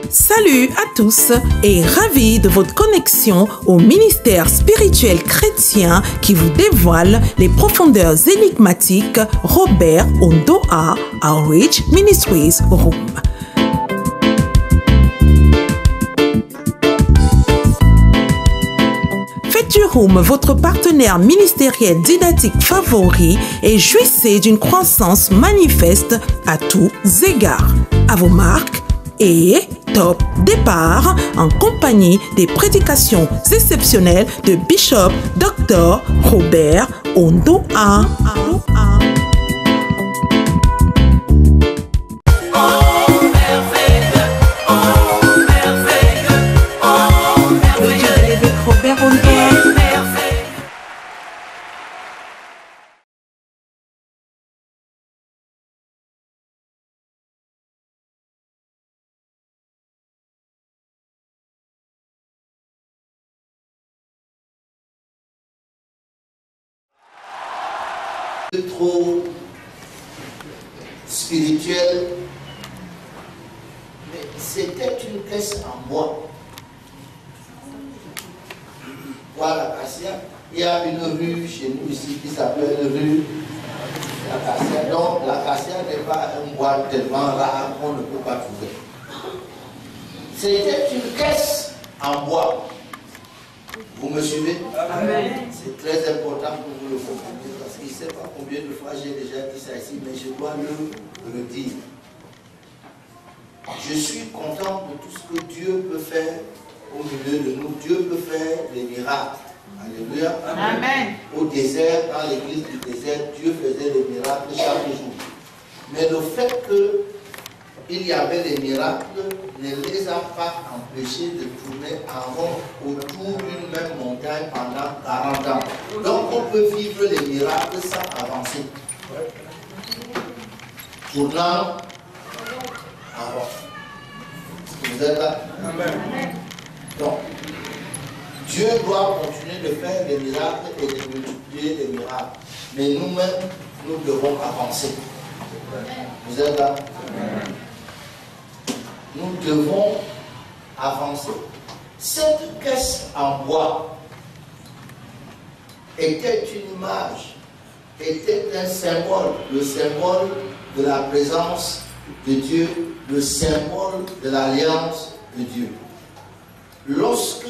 Salut à tous et ravi de votre connexion au ministère spirituel chrétien qui vous dévoile les profondeurs énigmatiques Robert Ondoa Outreach Ministries Room. Faites du Room votre partenaire ministériel didactique favori et jouissez d'une croissance manifeste à tous égards. À vos marques et top départ en compagnie des prédications exceptionnelles de Bishop Dr. Robert Ondoa. Trop spirituel, mais c'était une caisse en bois. Voilà, Cassia. Il y a une rue chez nous ici qui s'appelle rue Acacia. Donc l'acacia n'est pas un bois tellement rare qu'on ne peut pas trouver. C'était une caisse en bois. Vous me suivez? Amen. C'est très important que vous le compreniez parce qu'il ne sait pas combien de fois j'ai déjà dit ça ici, mais je dois le dire. Je suis content de tout ce que Dieu peut faire au milieu de nous. Dieu peut faire des miracles. Alléluia. Amen. Au désert, dans l'église du désert, Dieu faisait des miracles chaque jour. Mais le fait qu'il y avait des miracles ne les a pas empêchés de tourner en rond autour d'une même montagne pendant 40 ans. Donc on peut vivre les miracles sans avancer. Tournant en rond. Vous êtes là? Amen. Donc, Dieu doit continuer de faire des miracles et de multiplier des miracles. Mais nous-mêmes, nous devons avancer. Vous êtes là? Amen. Nous devons avancer. Cette caisse en bois était une image, était un symbole, le symbole de la présence de Dieu, le symbole de l'alliance de Dieu. Lorsque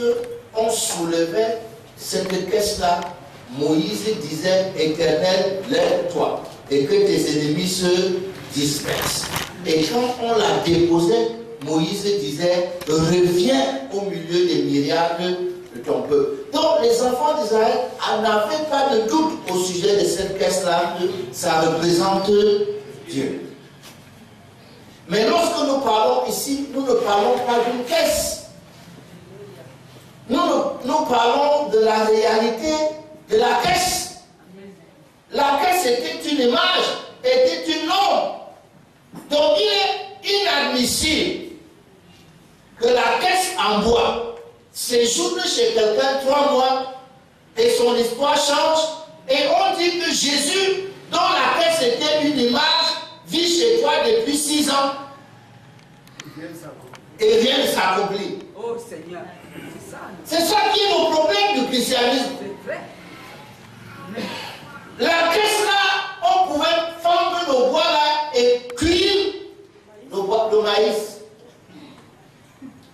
on soulevait cette caisse-là, Moïse disait, Éternel, lève-toi, et que tes ennemis se dispersent. Et quand on la déposait, Moïse disait, reviens au milieu des miracles de ton peuple. Donc les enfants d'Israël n'avaient pas de doute au sujet de cette caisse-là, que ça représente Dieu. Mais lorsque nous parlons ici, nous ne parlons pas d'une caisse. Nous parlons de la réalité de la caisse. La caisse était une image, était une ombre. Donc il est inadmissible que la caisse en bois séjourne chez quelqu'un 3 mois et son histoire change. Et on dit que Jésus, dont la caisse était une image, vit chez toi depuis 6 ans. Et rien ne s'accomplit. Oh Seigneur, c'est ça qui est le problème du christianisme. La caisse là, on pouvait fendre nos bois là et cuire nos bois de maïs.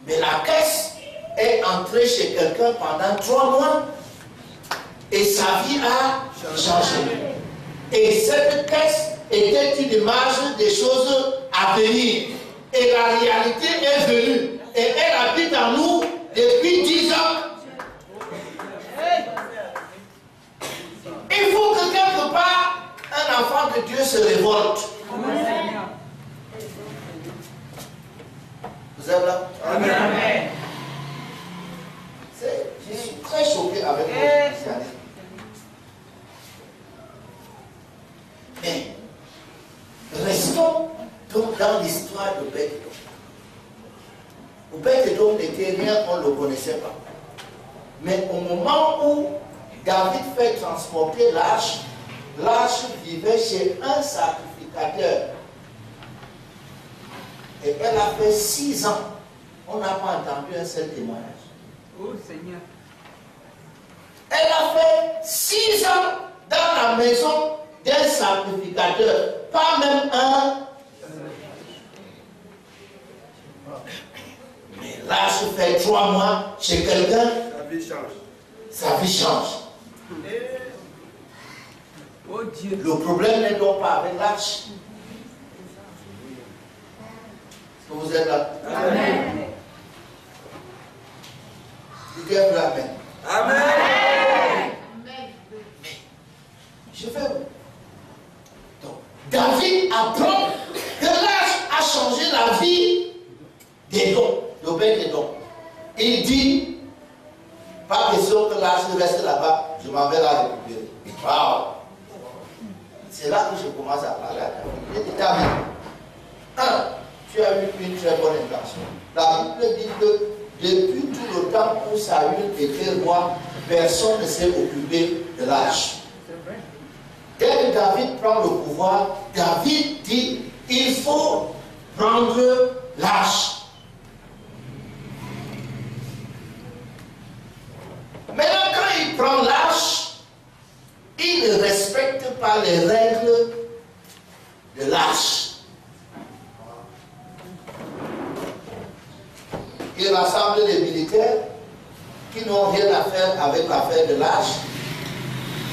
Mais la caisse est entrée chez quelqu'un pendant 3 mois et sa vie a changé. Et cette caisse était une image des choses à venir. Et la réalité est venue. Et elle habite en nous depuis 10 ans. Il faut que quelque part, un enfant de Dieu se révolte. Vous êtes là? Amen. Je suis très choqué avec votre christianisme. Mais restons donc dans l'histoire de Beth-Edom. Beth-Edom n'était rien, on ne le connaissait pas. Mais au moment où David fait transporter l'arche, l'arche vivait chez un sacrificateur. Et elle a fait 6 ans on n'a pas entendu un seul témoignage. Oh Seigneur. Elle a fait 6 ans dans la maison d'un sacrificateur, pas même un. Mais là, je fais 3 mois chez quelqu'un. Sa vie change. Sa vie change. Oh Dieu. Le problème n'est donc pas avec l'âge. Est-ce que vous êtes là? Amen. Dites un peu amen. Amen. Je fais. Donc, David apprend que l'âge a changé la vie des dons, d'Obed-Édom. Il dit, pas question que l'âge reste là-bas, je m'en vais la récupérer. Waouh! C'est là que je commence à parler à David. Il dit, David, tu as eu une très bonne intention. La Bible dit que depuis tout le temps où Saül était roi, personne ne s'est occupé de l'âge. Dès que David prend le pouvoir, David dit, il faut prendre l'âge. Maintenant, quand il prend l'âge, il ne respecte pas les règles de l'âge. Il rassemble les militaires qui n'ont rien à faire avec l'affaire de l'âge.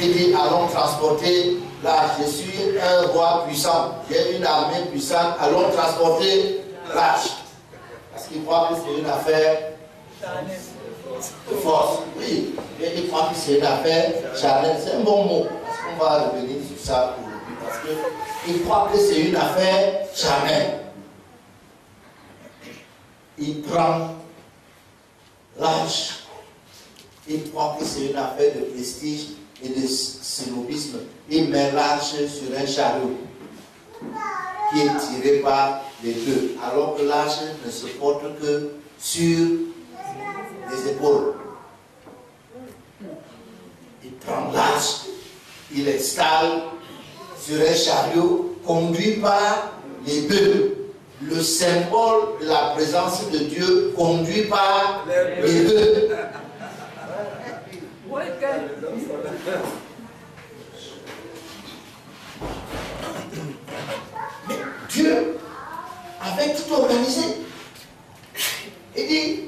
Il dit, allons transporter l'âge. Je suis un roi puissant, j'ai une armée puissante, allons transporter l'âge. Parce qu'il croit que c'est une affaire de force. Oui, il croit que c'est une affaire charnelle. C'est un bon mot, parce qu'on va revenir sur ça aujourd'hui. Parce qu'il croit que c'est une affaire charnelle. Il prend l'âge. Il croit que c'est une affaire de prestige et de cénobisme. Il met l'âge sur un chariot qui est tiré par les deux, alors que l'âge ne se porte que sur les épaules. Il prend l'âge, il installe sur un chariot conduit par les bœufs. Le symbole de la présence de Dieu conduit par les bœufs. Mais Dieu avait tout organisé. Il dit,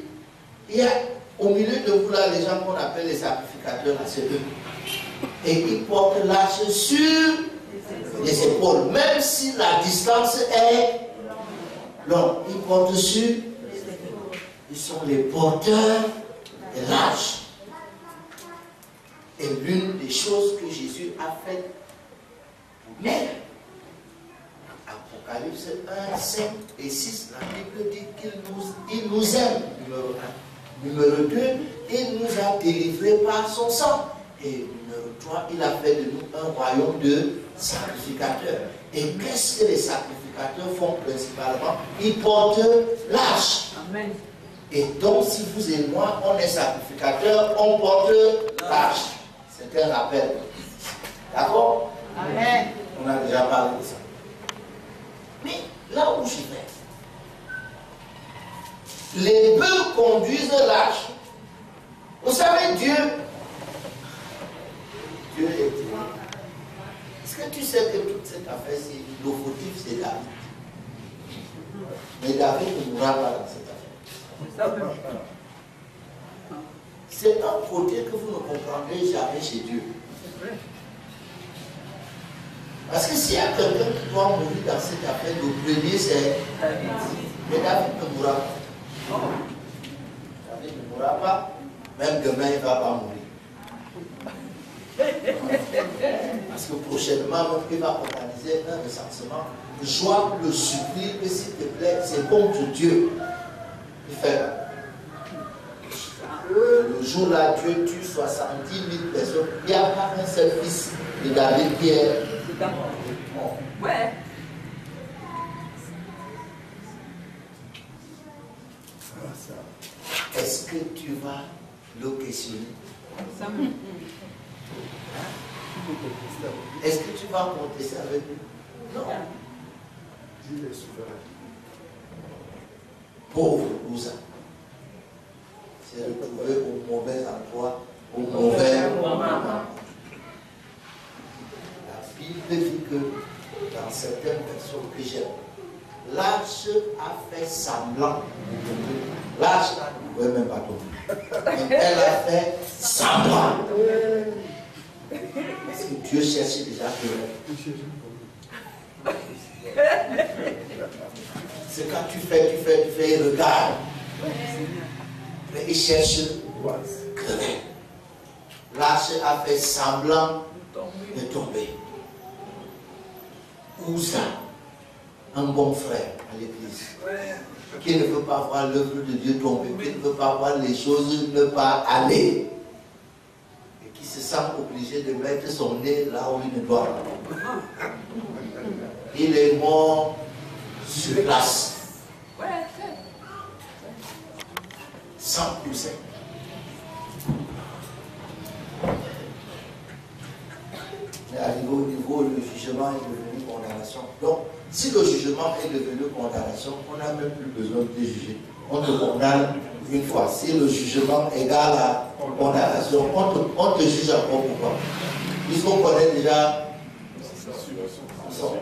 il y a au milieu de vous là les gens qu'on appelle les sacrificateurs, là, c'est eux. Et ils portent l'âge sur les épaules, même si la distance est longue. Ils portent sur les épaules. Ils sont les porteurs de l'âge. Et l'une des choses que Jésus a faites pour nous, Apocalypse 1, 5 et 6, la Bible dit qu'il nous aime, numéro 1. Numéro 2, il nous a délivrés par son sang. Et numéro 3, il a fait de nous un royaume de sacrificateurs. Et qu'est-ce que les sacrificateurs font principalement? Ils portent l'âge. Amen. Et donc, si vous et moi, on est sacrificateurs, on porte l'âge. C'est un rappel. D'accord? Amen. On a déjà parlé de ça. Mais là où je vais, les bœufs conduisent l'âge. Vous savez, Dieu est Dieu. Est-ce que tu sais que toute cette affaire, le fautif, c'est David? Mais David ne mourra pas dans cette affaire. C'est un côté que vous ne comprendrez jamais chez Dieu. Parce que s'il y a quelqu'un qui doit mourir dans cette affaire, le premier c'est David. Mais David ne mourra pas. David ne mourra pas. Même demain, il ne va pas mourir. Parce que prochainement, il va organiser un recensement. Joie le supplie que s'il te plaît, c'est contre Dieu. Il fait. Le jour-là, Dieu tue 70 000 personnes. Il n'y a pas un seul fils de David qui est mort. Ouais. Est-ce que tu vas le questionner? Est-ce que tu vas contester avec lui? Non. Dieu est souverain. Pauvre Ouza. s'est retrouvé au mauvais endroit, au mauvais moment. La Bible dit que dans certaines versions que j'aime, l'arche a fait semblant de tomber. L'arche ne pouvait même pas tomber. Mais elle a fait semblant. Parce que Dieu cherchait déjà que c'est quand tu fais, il regarde. Mais il cherche querelle. L'arche a fait semblant de tomber. Uza, un bon frère à l'église, qui ne veut pas voir l'œuvre de Dieu tomber, qui ne veut pas voir les choses ne pas aller, et qui se sent obligé de mettre son nez là où il ne doit pas. Il est mort sur place. Sans pousser. Mais arrivé au niveau, le jugement est devenu condamnation. Donc, si le jugement est devenu condamnation, on n'a même plus besoin de te juger. On te condamne une fois. Si le jugement égale à condamnation, on te juge encore pourquoi? Puisqu'on connaît déjà son.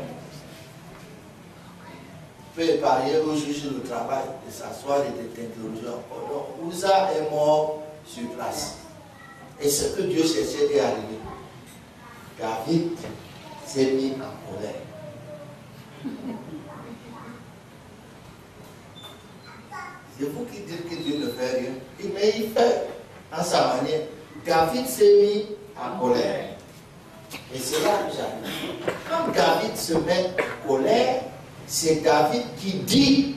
On peut épargner au juge le travail de s'asseoir et de t'interroger encore. Donc, Uza est mort sur place. Et ce que Dieu cherchait est arrivé. David s'est mis en colère. C'est vous qui dites que Dieu ne fait rien. Mais il fait en sa manière. David s'est mis en colère. Et c'est là que j'arrive. Quand David se met en colère, c'est David qui dit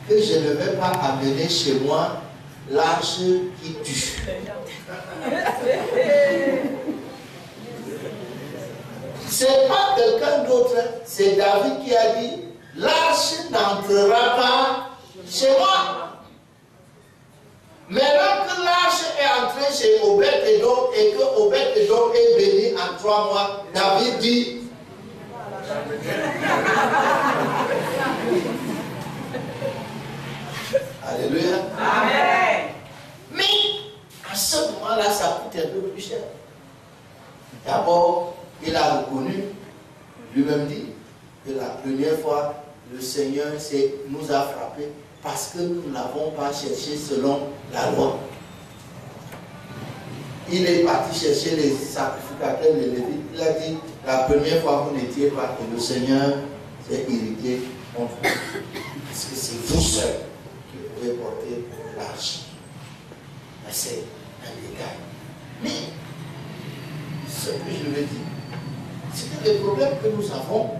que je ne vais pas amener chez moi l'arche qui tue. C'est pas quelqu'un d'autre, c'est David qui a dit l'arche n'entrera pas chez moi. Maintenant que l'arche est entrée chez Obed-Edom et que Obed-Edom est béni en 3 mois, David dit Alléluia. Amen. Mais à ce moment-là, ça coûte un peu plus cher. D'abord, il a reconnu, lui-même dit, que la première fois, le Seigneur nous a frappés parce que nous ne l'avons pas cherché selon la loi. Il est parti chercher les sacrificateurs, les Lévites. Il a dit, la première fois, vous n'étiez pas, que le Seigneur s'est irrité contre vous. Parce que c'est vous seul qui pouvez porter l'arche. Mais c'est un détail. Mais, ce que je veux dire, c'est que les problèmes que nous avons,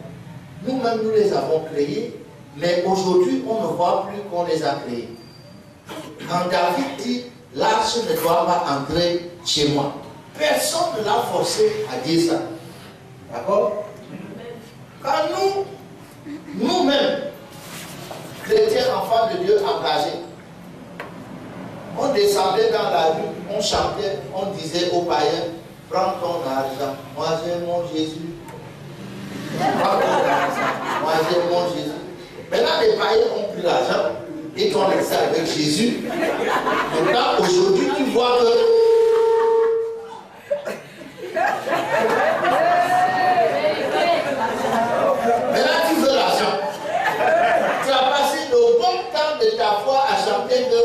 nous-mêmes nous les avons créés, mais aujourd'hui on ne voit plus qu'on les a créés. Quand David dit l'arche ne doit pas entrer chez moi, personne ne l'a forcé à dire ça. D'accord? Quand nous-mêmes, chrétiens, enfants de Dieu engagés, on descendait dans la rue, on chantait, on disait aux païens, prends ton argent, moi j'ai mon Jésus. Prends ton argent, moi j'ai mon Jésus. Maintenant les païens ont pris l'argent et t'ont laissé avec Jésus. Maintenant aujourd'hui tu vois que maintenant tu veux l'argent. Tu as passé le bon temps de ta foi à chanter que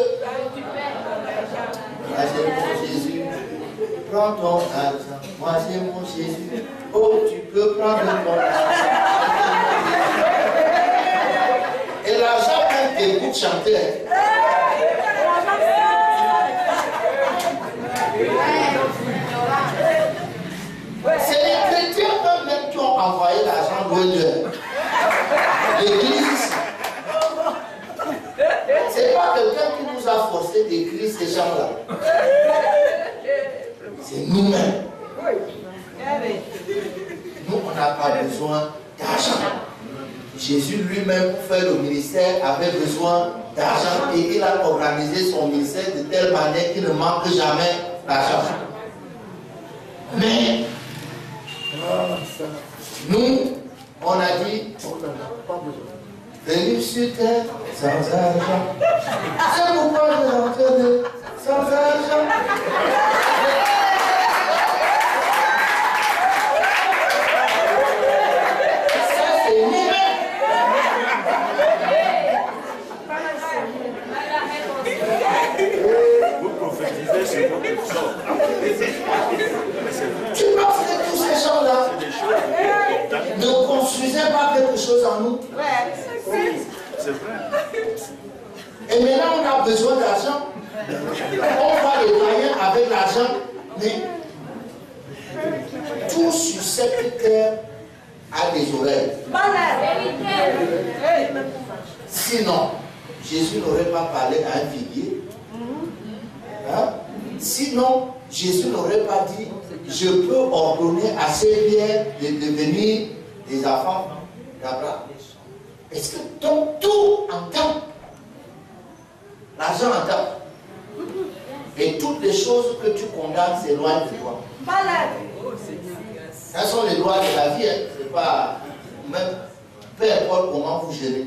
moi j'ai mon Jésus. Prends ton argent, moi j'ai mon Jésus. Oh, tu peux prendre ton argent. Et l'argent qu'on t'écoute chanter. C'est les chrétiens eux-mêmes qui ont envoyé l'argent loin d'eux. L'église, c'est pas quelqu'un qui nous a forcé d'écrire ces gens-là. C'est nous-mêmes. Nous, on n'a pas besoin d'argent. Jésus lui-même, pour faire le ministère, avait besoin d'argent et il a organisé son ministère de telle manière qu'il ne manque jamais d'argent. Mais nous, on a dit, venu sur terre sans argent. C'est pourquoi je Sans argent. Ça, c'est humain. Vous prophétisez sur votre sort. Tu penses que tous ces gens-là ne construisaient pas quelque chose en nous? C'est vrai. Et maintenant, on a besoin d'argent. On voit les moyens avec l'argent, mais tout susceptiteur a des oreilles. Sinon, Jésus n'aurait pas parlé à un figuier. Hein? Sinon, Jésus n'aurait pas dit, je peux ordonner à ces pierres de devenir des enfants d'Abraham. Est-ce que donc tout entend? L'argent entend. Et toutes les choses que tu condamnes s'éloignent de toi. Ce sont les lois de la vie. Hein. C'est pas même peu importe comment vous gérez.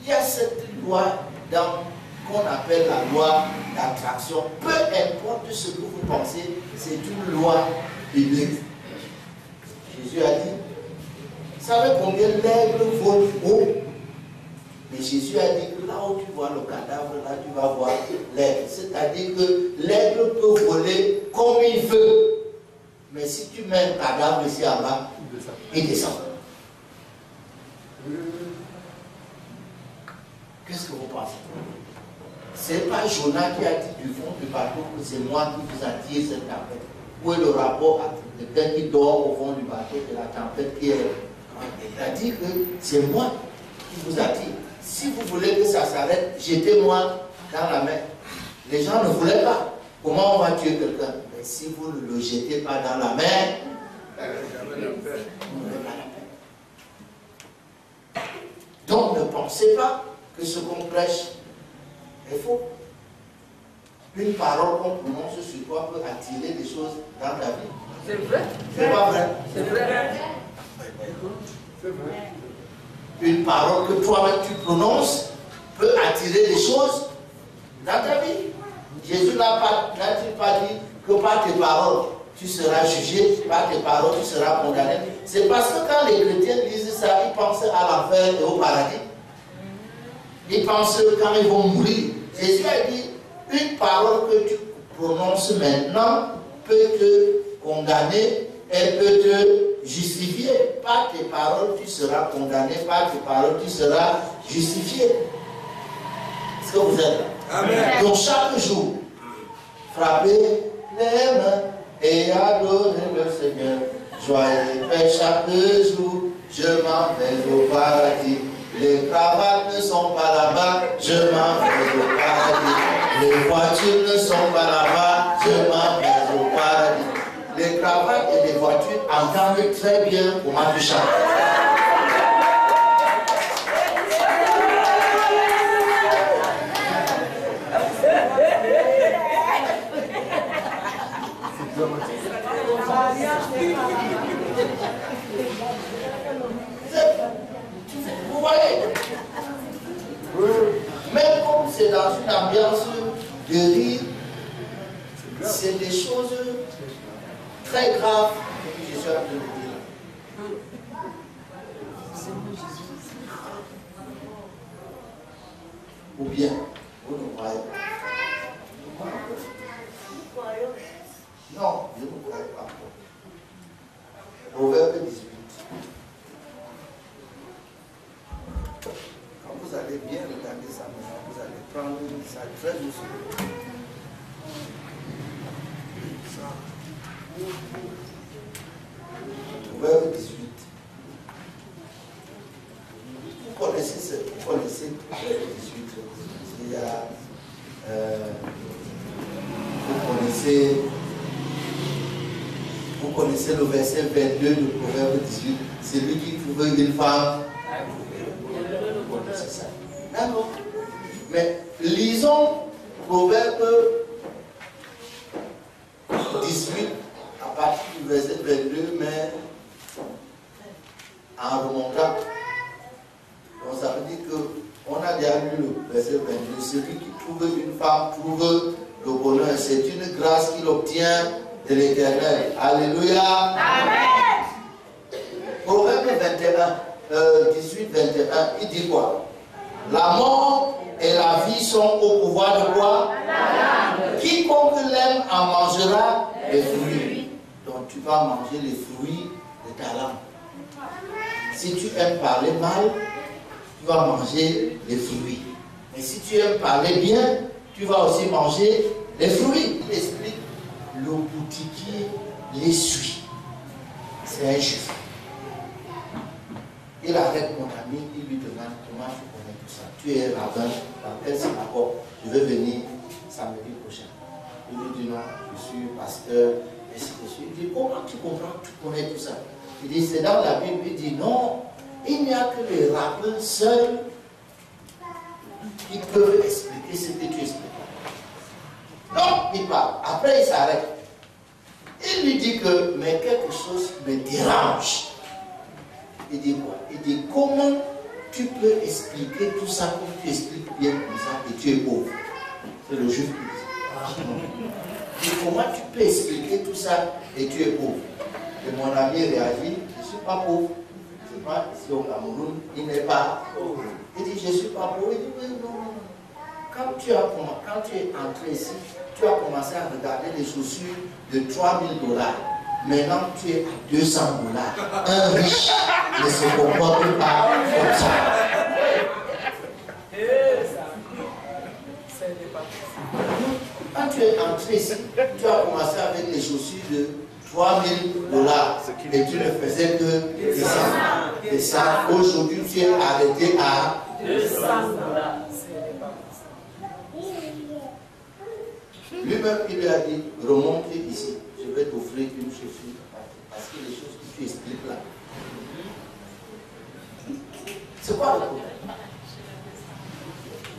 Il y a cette loi qu'on appelle la loi d'attraction. Peu importe ce que vous pensez, c'est une loi biblique. Jésus a dit, vous savez combien l'aigle vole haut? Mais Jésus a dit que là où tu vois le cadavre, là tu vas voir l'aigle. C'est-à-dire que l'aigle peut voler comme il veut. Mais si tu mets un cadavre ici en bas, il descend. Qu'est-ce que vous pensez? Ce n'est pas Jonas qui a dit du fond du bateau que c'est moi qui vous attire cette tempête. Où est le rapport entre quelqu'un qui dort au fond du bateau et la tempête qui est... Il a dit que c'est moi qui vous attire. Si vous voulez que ça s'arrête, jetez-moi dans la mer. Les gens ne voulaient pas. Comment on va tuer quelqu'un? Mais si vous ne le jetez pas dans la mer, vous n'aurez pas la paix. Donc ne pensez pas que ce qu'on prêche est faux. Une parole qu'on prononce sur toi peut attirer des choses dans ta vie. C'est vrai. C'est pas vrai? C'est vrai. C'est vrai. Une parole que toi-même tu prononces peut attirer des choses dans ta vie. Jésus n'a-t-il pas dit que par tes paroles tu seras jugé, par tes paroles tu seras condamné? C'est parce que quand les chrétiens disent ça, ils pensent à l'enfer et au paradis. Ils pensent quand ils vont mourir. Jésus a dit, une parole que tu prononces maintenant peut te condamner et peut te justifier. Par tes paroles, tu seras condamné. Par tes paroles, tu seras justifié. Est-ce que vous êtes là? Amen. Donc chaque jour, frappez les mains et adorez le Seigneur. Joyeux paix chaque jour, je m'en vais au paradis. Les cravates ne sont pas là-bas, je m'en vais au paradis. Les voitures ne sont pas là-bas, je m'en vais au paradis. Les cravates et les voitures entendent très bien comment tu chantes. Vous voyez? Même comme c'est dans une ambiance de rire, c'est des choses très graves que je suis en train de dire. Ou bien, vous ne croyez pas? Non, je ne crois pas. Proverbe 18. Quand vous allez bien regarder ça maintenant, vous allez prendre ça très doucement. Proverbe 18. Vous connaissez Proverbe 18. Il y a, vous connaissez le verset 22 de Proverbe 18. C'est lui qui trouve une femme. C'est ça. D'accord. Mais lisons Proverbe 18 à partir du verset 22, mais en remontant. Donc ça veut dire qu'on a déjà lu le verset 22. Celui qui trouve une femme, trouve le bonheur. C'est une grâce qu'il obtient de l'Éternel. Alléluia. Amen. Proverbe 18, 21, il dit quoi? La mort et la vie sont au pouvoir de quoi? Quiconque l'aime en mangera les fruits. Donc tu vas manger les fruits de ta langue. Si tu aimes parler mal, tu vas manger les fruits. Mais si tu aimes parler bien, tu vas aussi manger les fruits. Il explique, le boutiquier les suit. C'est un juif. Il arrête mon ami, il lui demande comment tu connais tout ça. Tu es rabbin, dans quelle synagogue? Je vais venir samedi prochain. Il lui dit non, je suis pasteur, et ainsi de suite. Il dit comment tu comprends, tu connais tout ça? Il dit c'est dans la Bible. Il dit non, il n'y a que les rabbins seuls qui peuvent expliquer ce que tu expliques. Non, il parle. Après il s'arrête. Il lui dit que mais quelque chose me dérange. Il dit quoi? Il dit comment tu peux expliquer tout ça comme tu expliques bien comme ça et tu es pauvre? C'est le juif qui dit. Il dit comment tu peux expliquer tout ça et tu es pauvre? Et mon ami réagit, je ne suis pas pauvre. C'est pas ici au Cameroun, il n'est pas pauvre. Il dit je ne suis pas pauvre. Il dit oui, non, non. Quand tu es entré ici, tu as commencé à regarder les chaussures de 3 000 $. Maintenant, tu es à 200 $. Un riche ne se comporte pas comme ça. Quand tu es entré ici, tu as commencé avec les chaussures de 3 000 $ et tu ne faisais que descendre. Et ça, aujourd'hui, tu es arrêté à 200 $. Lui-même, il lui a dit, remonte ici, je vais t'offrir une chaussure. Parce que les choses que tu expliques là. C'est quoi le problème?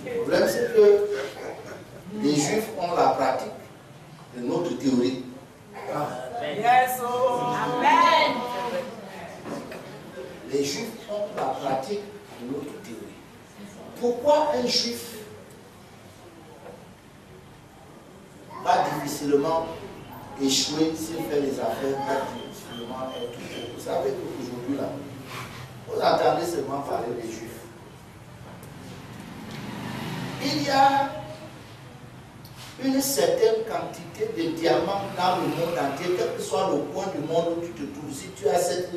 Le problème, c'est que les Juifs ont la pratique de notre théorie. Yes, oh. Amen. Les Juifs ont la pratique de notre théorie. Pourquoi un Juif va difficilement échouer s'il fait les affaires, va difficilement être tout. Vous savez qu'aujourd'hui, là, vous entendez seulement parler des Juifs. Il y a une certaine quantité de diamants dans le monde entier, quel que soit le coin du monde où tu te trouves. Si tu as cette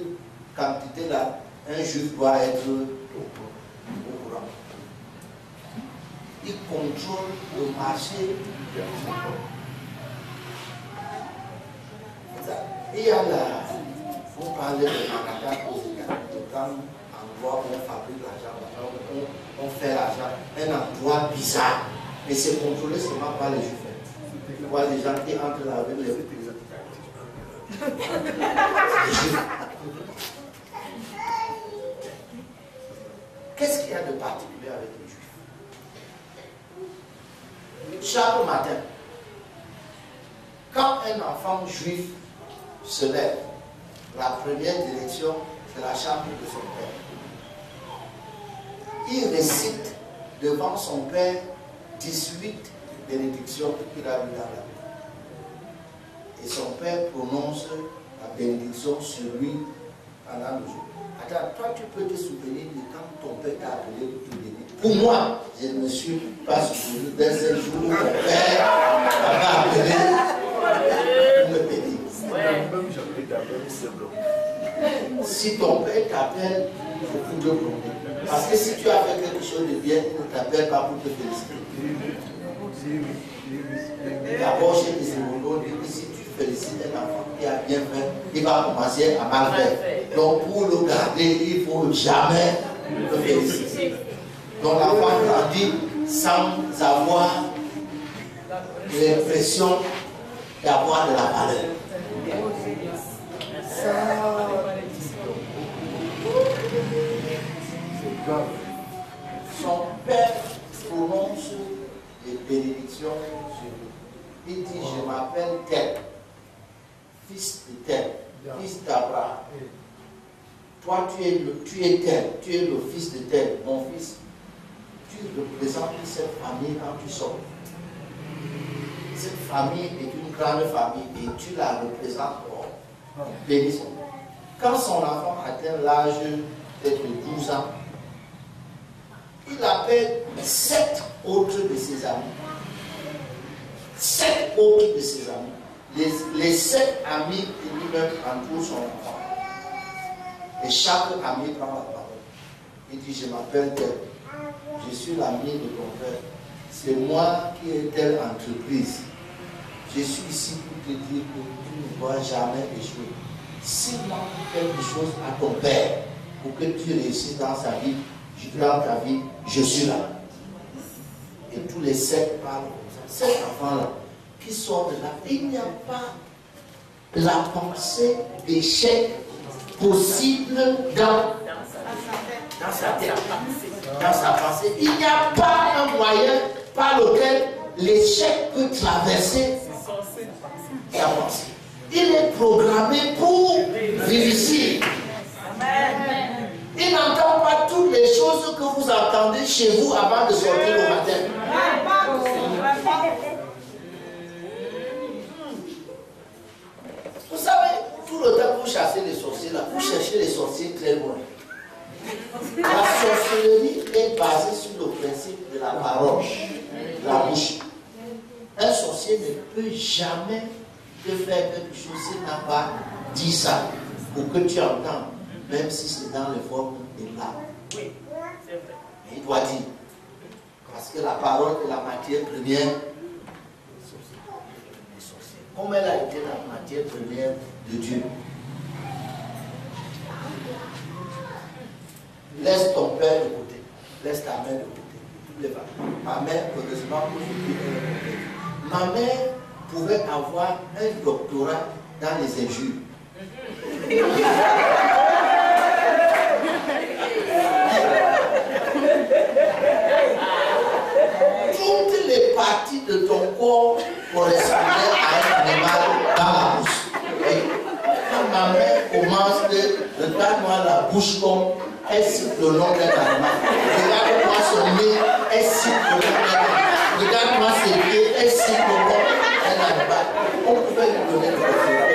quantité-là, un Juif doit être au courant. Il contrôle le marché. Il y a là, vous parlez de Manhattan aux États-Unis, quand endroit où on fabrique l'argent, on fait l'argent, un endroit bizarre, mais c'est contrôlé seulement par les Juifs. Tu vois des gens qui entrent là avec les Juifs. Qu'est-ce qu'il y a de particulier avec les Juifs? Chaque matin, quand un enfant juif se lève, la première direction, c'est la chambre de son père. Il récite devant son père 18 bénédictions qu'il a vues dans la Bible. Et son père prononce la bénédiction sur lui pendant le jour. Attends, toi tu peux te souvenir de quand ton père t'a appelé pour te bénir. Pour moi, je ne me suis pas souvenu d'un seul jour où mon père m'a appelé pour me bénir. Si ton père t'appelle, il faut pour te plomber. Parce que si tu as fait quelque chose de bien, il ne t'appelle pas pour te féliciter. D'abord, chez les émotions, si tu félicites un enfant qui a bien fait, il va commencer à mal faire. Donc, pour le garder, il ne faut jamais le féliciter. Donc, l'enfant grandit sans avoir l'impression d'avoir de la valeur. Son père prononce les bénédictions sur lui. Il dit, je m'appelle tel, fils de tel, fils d'Abraham. Toi, tu es tel, tu es le fils de tel, mon fils. tu représentes cette famille quand tu sors. Cette famille est une grande famille et tu la représentes. Bénis son nom. Quand son enfant atteint l'âge d'être 12 ans, il appelle 7 autres de ses amis. 7 autres de ses amis. Les 7 amis qui lui-même entourent son enfant. Et chaque ami prend la parole. Il dit, je m'appelle tel. Je suis l'ami de ton père. C'est moi qui ai telle entreprise. Je suis ici pour te dire que tu ne dois jamais échouer. S'il manque quelque chose à ton père pour que tu réussisses dans sa vie, dans ta vie, je suis là. Et tous les 7 parlent comme ça. Cet enfant-là qui sort de là, il n'y a pas la pensée d'échec possible dans sa tête, dans sa pensée. Il n'y a pas un moyen par lequel l'échec peut traverser sa pensée. Il est programmé pour réussir. Il n'entend pas toutes les choses que vous entendez chez vous avant de sortir au matin. Vous savez, tout le temps vous chassez les sorciers là, vous cherchez les sorciers très loin. La sorcellerie est basée sur le principe de la parole, de la bouche. Un sorcier ne peut jamais te faire quelque chose s'il n'a pas dit ça pour que tu entends, même si c'est dans les formes des larmes. Oui, c'est vrai. Il doit dire, parce que la parole est la matière première. Comme elle a été la matière première de Dieu. Laisse ton père de côté. Laisse ta mère de côté. Ma mère, heureusement, ma mère pouvait avoir un doctorat dans les injures. Toutes les parties de ton corps correspondaient à un animal dans la bouche. Et quand ma mère commence de regarde-moi la bouche comme elle cite le nom d'un animal. Regarde-moi son nez, elle cite le nom d'un animal. Regarde-moi ses pieds, elle cite le nom d'un animal. On pouvait lui donner le doctorat.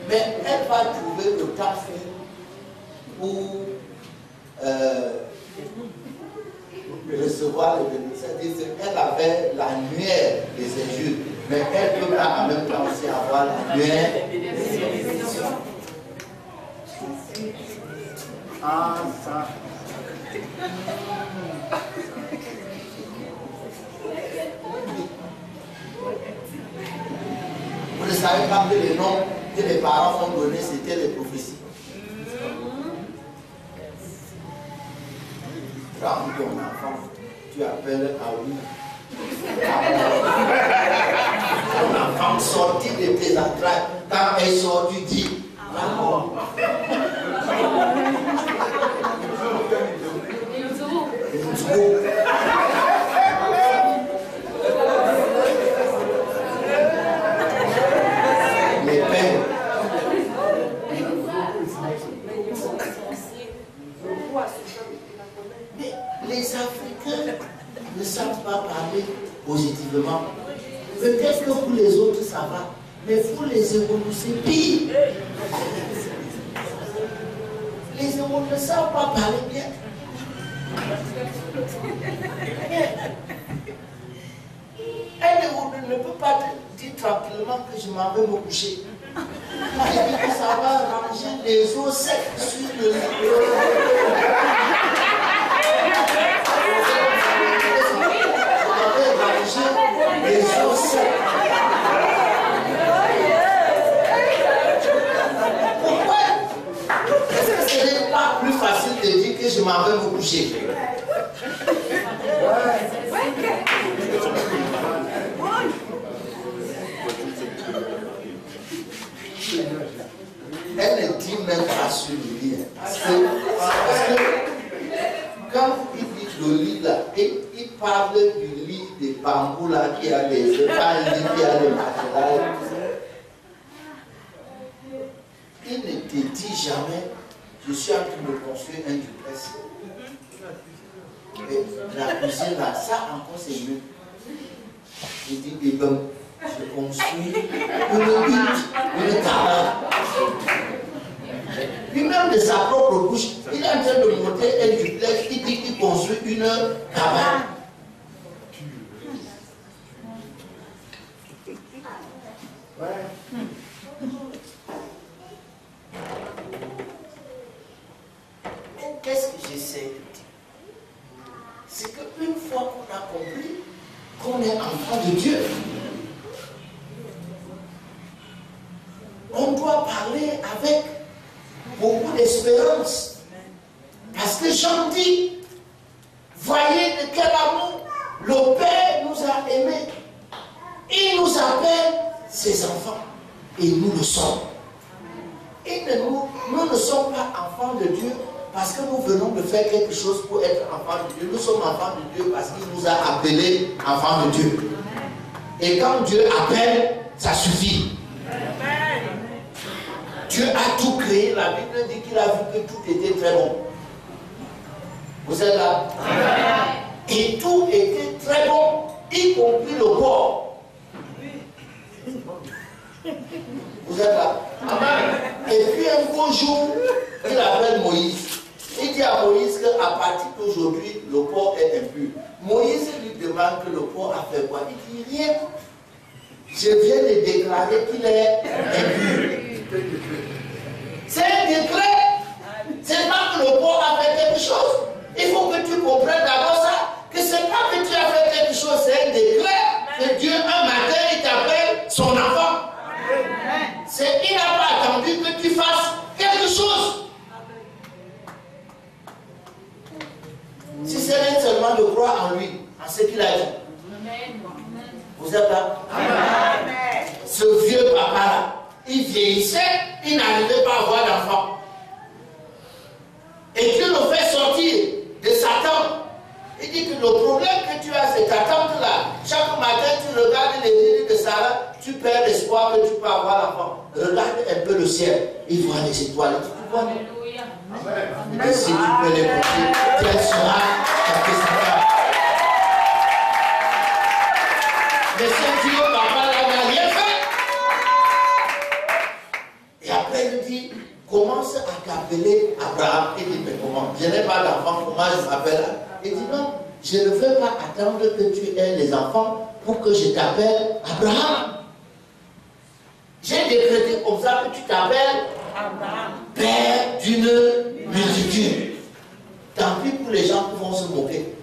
Mais elle va trouver le temps pour recevoir le bénéfice. C'est-à-dire qu'elle avait l'annuaire des injures, mais elle peut pas en même temps aussi avoir l'annuaire des bénédictions. Ah, ça. Vous ne savez pas que les noms que les parents ont donnés, c'était les prophéties. Quand ton enfant, tu appelles Aoui. Ton enfant sorti de tes entrailles, quand elle sort, tu dis maman. Les pères. Mais les Africains ne savent pas parler positivement. Peut-être que pour les autres ça va, mais pour les Héros, c'est pire. Les Héros ne savent pas parler bien. Un Héros ne peut pas dire tranquillement que je m'en vais me coucher. Il dit que ça va ranger les eaux secs sur le lit. Les eaux secs. Pourquoi? Est-ce que ce n'est pas plus facile de dire que je m'en vais me coucher? Elle ne dit même pas sur le lit. Parce que quand il dit le lit là, il parle du lit de bambou là qui a des pas un lit qui a des matelas. te dit jamais, je suis en train de construire un duplex. Et la cuisine là, ça encore c'est mieux. Il dit, eh ben, je construis une cabane. Lui-même de sa propre bouche, il est en train de monter un duplex, il dit qu'il construit une cabane. Qu'est-ce que j'essaie de dire? C'est qu'une fois qu'on a compris qu'on est enfant de Dieu, on doit parler avec beaucoup d'espérance. Parce que Jean dit, voyez de quel amour le Père nous a aimés. Il nous appelle ses enfants. Et nous le sommes. Et nous ne sommes pas enfants de Dieu parce que nous venons de faire quelque chose pour être enfants de Dieu. Nous sommes enfants de Dieu parce qu'il nous a appelés enfants de Dieu. Et quand Dieu appelle, ça suffit. Dieu a tout créé. La Bible dit qu'il a vu que tout était très bon. Vous êtes là? Et tout était très bon, y compris le porc. Vous êtes là? Amen. Et puis un beau jour, il appelle Moïse. Il dit à Moïse qu'à partir d'aujourd'hui, le porc est impur. Moïse lui demande que le porc a fait quoi? Il dit rien. Je viens de déclarer qu'il est impur. C'est un décret. C'est pas que le porc a fait quelque chose. Il faut que tu comprennes d'abord ça. Que c'est pas que tu as fait quelque chose, c'est un décret. Que Dieu, un matin, il t'appelle son enfant. Il n'a pas attendu que tu fasses quelque chose. Si c'est rien seulement de croire en lui, en ce qu'il a dit. Vous êtes là? Amen. Ce vieux papa-là, il vieillissait, il n'arrivait pas à avoir d'enfant. Et Dieu le fait sortir de sa tente. Il dit que le problème que tu as, c'est ta tente-là. Chaque matin, tu regardes les lignes de Sarah, tu perds l'espoir que tu peux avoir l'enfant. Regarde un peu le ciel, il voit les étoiles. Tu vois? Amen. Et si tu peux les compter, quelle sera ta descendance? Mais ce Dieu, papa, là, n'a rien fait. Et après, il dit, commence à t'appeler Abraham. Il dit, mais comment? Je n'ai pas d'enfant, comment je m'appelle? Il dit, non, je ne veux pas attendre que tu aies les enfants pour que je t'appelle Abraham. J'ai décrété comme ça que tu t'appelles Père d'une multitude. Tant pis pour les gens qui vont se moquer.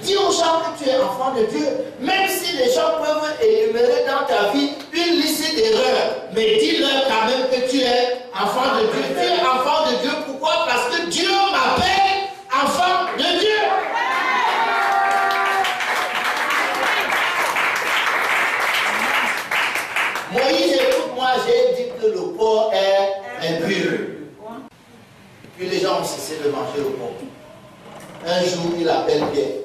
Dis aux gens que tu es enfant de Dieu, même si les gens peuvent énumérer dans ta vie une liste d'erreurs, mais dis-leur quand même que tu es enfant de Dieu. Tu es enfant de Dieu, pourquoi? Parce que Dieu m'appelle enfant de Dieu. Moïse, écoute-moi, j'ai dit que le porc est impur. Puis les gens ont cessé de manger le porc. Un jour, il appelle Pierre.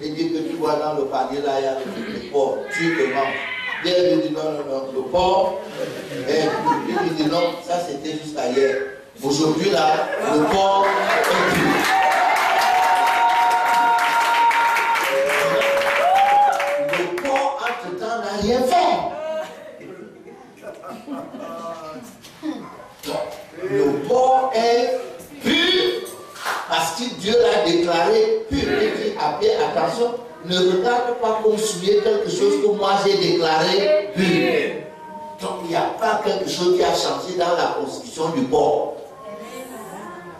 Il dit que tu vois dans le panier là, il y a le porc, tu le manges. Pierre lui dit non, non, non, le porc est impur. Lui dit non, ça c'était jusqu'à hier. Aujourd'hui là, le porc est impur. Le porc, entre-temps, n'a rien fait. Le porc est pur parce que Dieu l'a déclaré pur. Il dit à Pierre, attention, ne regarde pas comme souiller quelque chose que moi j'ai déclaré pur. Donc il n'y a pas quelque chose qui a changé dans la constitution du porc.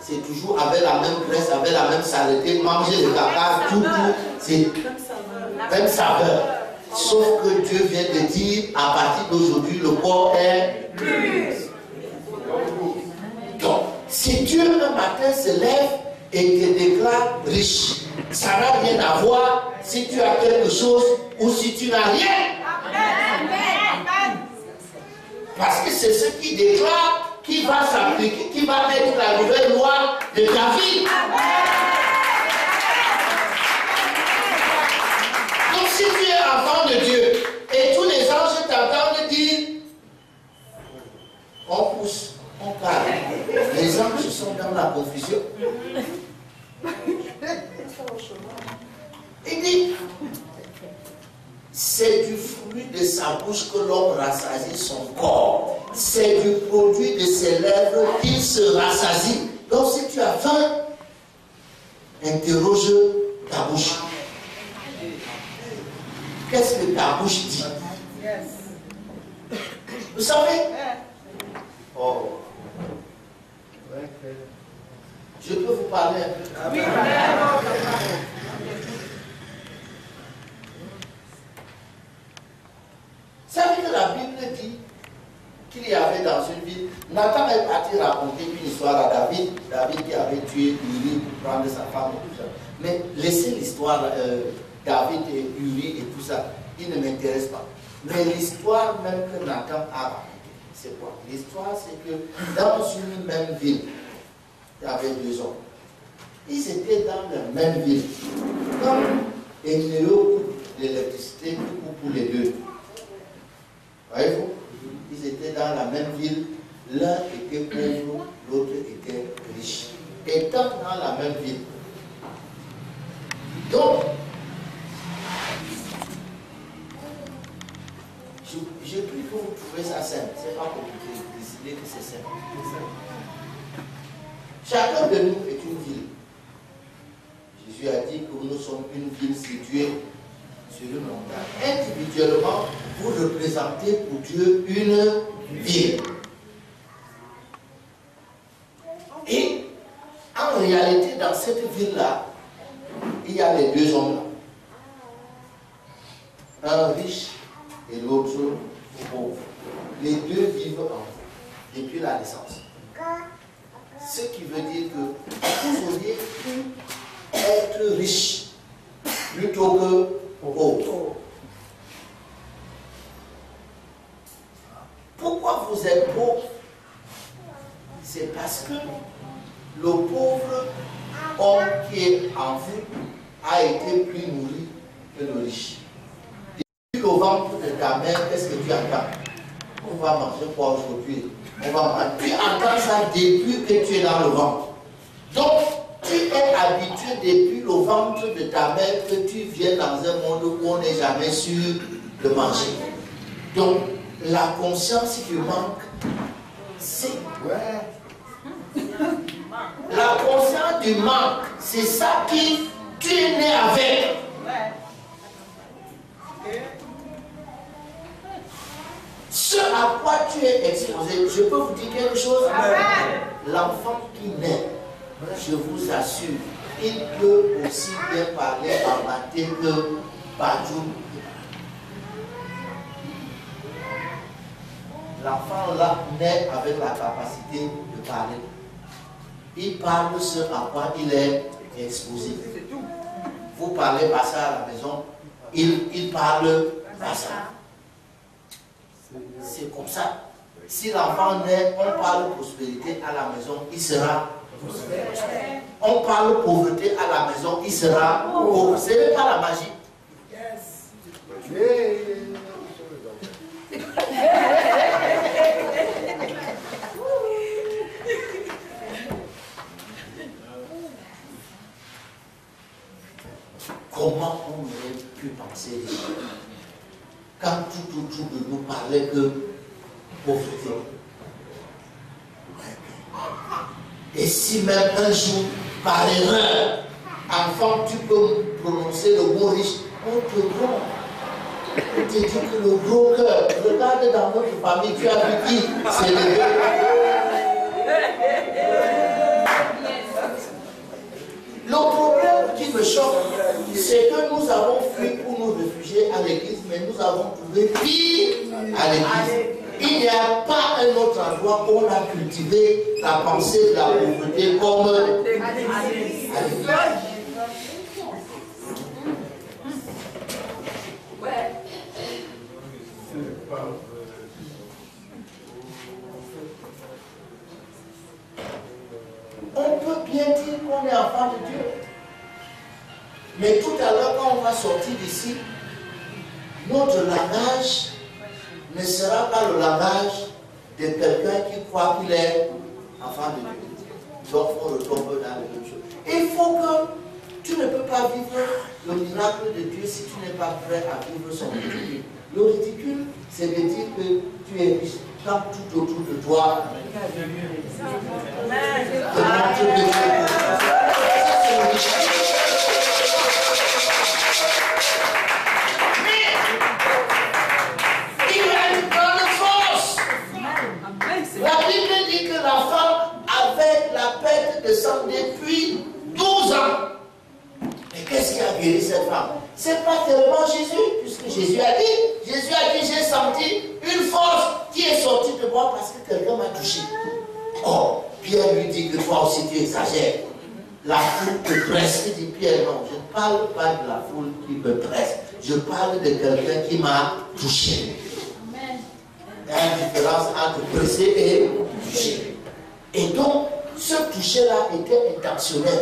C'est toujours avec la même graisse, avec la même saleté, manger le caca, tout, c'est même saveur. Sauf que Dieu vient de dire, à partir d'aujourd'hui, le porc est pur. Donc, si Dieu un matin se lève et te déclare riche, ça n'a rien à voir si tu as quelque chose ou si tu n'as rien. Parce que c'est ce qui déclare qui va s'appliquer, qui va mettre la nouvelle loi de ta vie. Donc si tu es enfant de Dieu et tous les anges t'entendent dire Il dit, c'est du fruit de sa bouche que l'homme rassasie son corps. C'est du produit de ses lèvres qu'il se rassasie. Donc si tu as faim, interroge ta bouche. Qu'est-ce que ta bouche dit? Vous savez? Oh. Je peux vous parler un peu? Oui. Vous savez que la Bible dit qu'il y avait dans une ville, Nathan est parti raconter une histoire à David, David qui avait tué Uri pour prendre sa femme et tout ça. Mais laissez l'histoire David et Uri et tout ça, il ne m'intéresse pas. Mais l'histoire même que Nathan a racontée, c'est quoi? L'histoire, c'est que dans une même ville, il y avait deux hommes. Ils étaient dans la même ville. Comme il n'y a eu d'électricité pour les deux. Voyez-vous? Ils étaient dans la même ville. L'un était pauvre, l'autre était riche. Étant dans la même ville. Donc, je prie que vous trouvez ça simple. Ce n'est pas compliqué. Décidez que c'est simple. Chacun de nous est une ville. Jésus a dit que nous sommes une ville située sur une montagne. Individuellement, vous représentez pour Dieu une ville. Et en réalité, dans cette ville-là, il y a les deux hommes-là. Un riche et l'autre pauvre. Les deux vivent en vous depuis la naissance. Ce qui veut dire que vous auriez pu être riche plutôt que pauvre. Pourquoi vous êtes pauvre? C'est parce que le pauvre homme qui est en vous a été plus nourri que le riche. Depuis le ventre de ta mère, qu'est-ce que tu entends? On va manger quoi aujourd'hui? On va manger. Tu entends ça depuis que tu es dans le ventre. Donc, tu es habitué depuis le ventre de ta mère que tu viens dans un monde où on n'est jamais sûr de manger. Donc, la conscience du manque, c'est... La conscience du manque, c'est ça qui tu es né avec. Ce à quoi tu es exposé, je peux vous dire quelque chose. L'enfant qui naît, je vous assure, il peut aussi bien parler en matin que Badou. L'enfant là naît avec la capacité de parler. Il parle ce à quoi il est exposé. Vous parlez pas ça à la maison, il parle pas ça. C'est comme ça. Si l'enfant naît, on parle prospérité à la maison, il sera prospère. On parle pauvreté à la maison, il sera pauvre. Ce n'est pas la magie. Comment on aurait pu penser quand tout autour de nous parlait que pauvreté? Et si même un jour, par erreur, enfant, tu peux prononcer le mot riche, on te prend. On te dit que le gros cœur, regarde dans notre famille, tu as vu qui? C'est le gars. Le problème qui me choque, c'est que nous avons fui pour nous réfugier à l'église, mais nous avons trouvé pire à l'église. Il n'y a pas un autre endroit où on a cultivé la pensée de la pauvreté comme à l'église. On peut bien dire qu'on est enfant de Dieu. Mais tout à l'heure, quand on va sortir d'ici, notre langage ne sera pas le langage de quelqu'un qui croit qu'il est enfant de Dieu. Donc, on retombe dans les mêmes choses. Il faut que Tu ne peux pas vivre le miracle de Dieu si tu n'es pas prêt à vivre son ridicule. Le ridicule, c'est de dire que tu es riche. Quand tout autour de toi te montre que tu es riche. Mais il y a une grande force. La Bible dit que la femme avait la perte de sang depuis 12 ans. Mais qu'est-ce qui a guéri cette femme? C'est pas tellement Jésus, puisque Jésus a dit, j'ai senti une force qui est sortie de moi parce que quelqu'un m'a touché. Oh, Pierre lui dit que toi aussi tu exagères. La foule te presse. Il dit, Pierre, non, je ne parle pas de la foule qui me presse. Je parle de quelqu'un qui m'a touché. Il y a une différence entre presser et toucher. Et donc, ce toucher-là était intentionnel.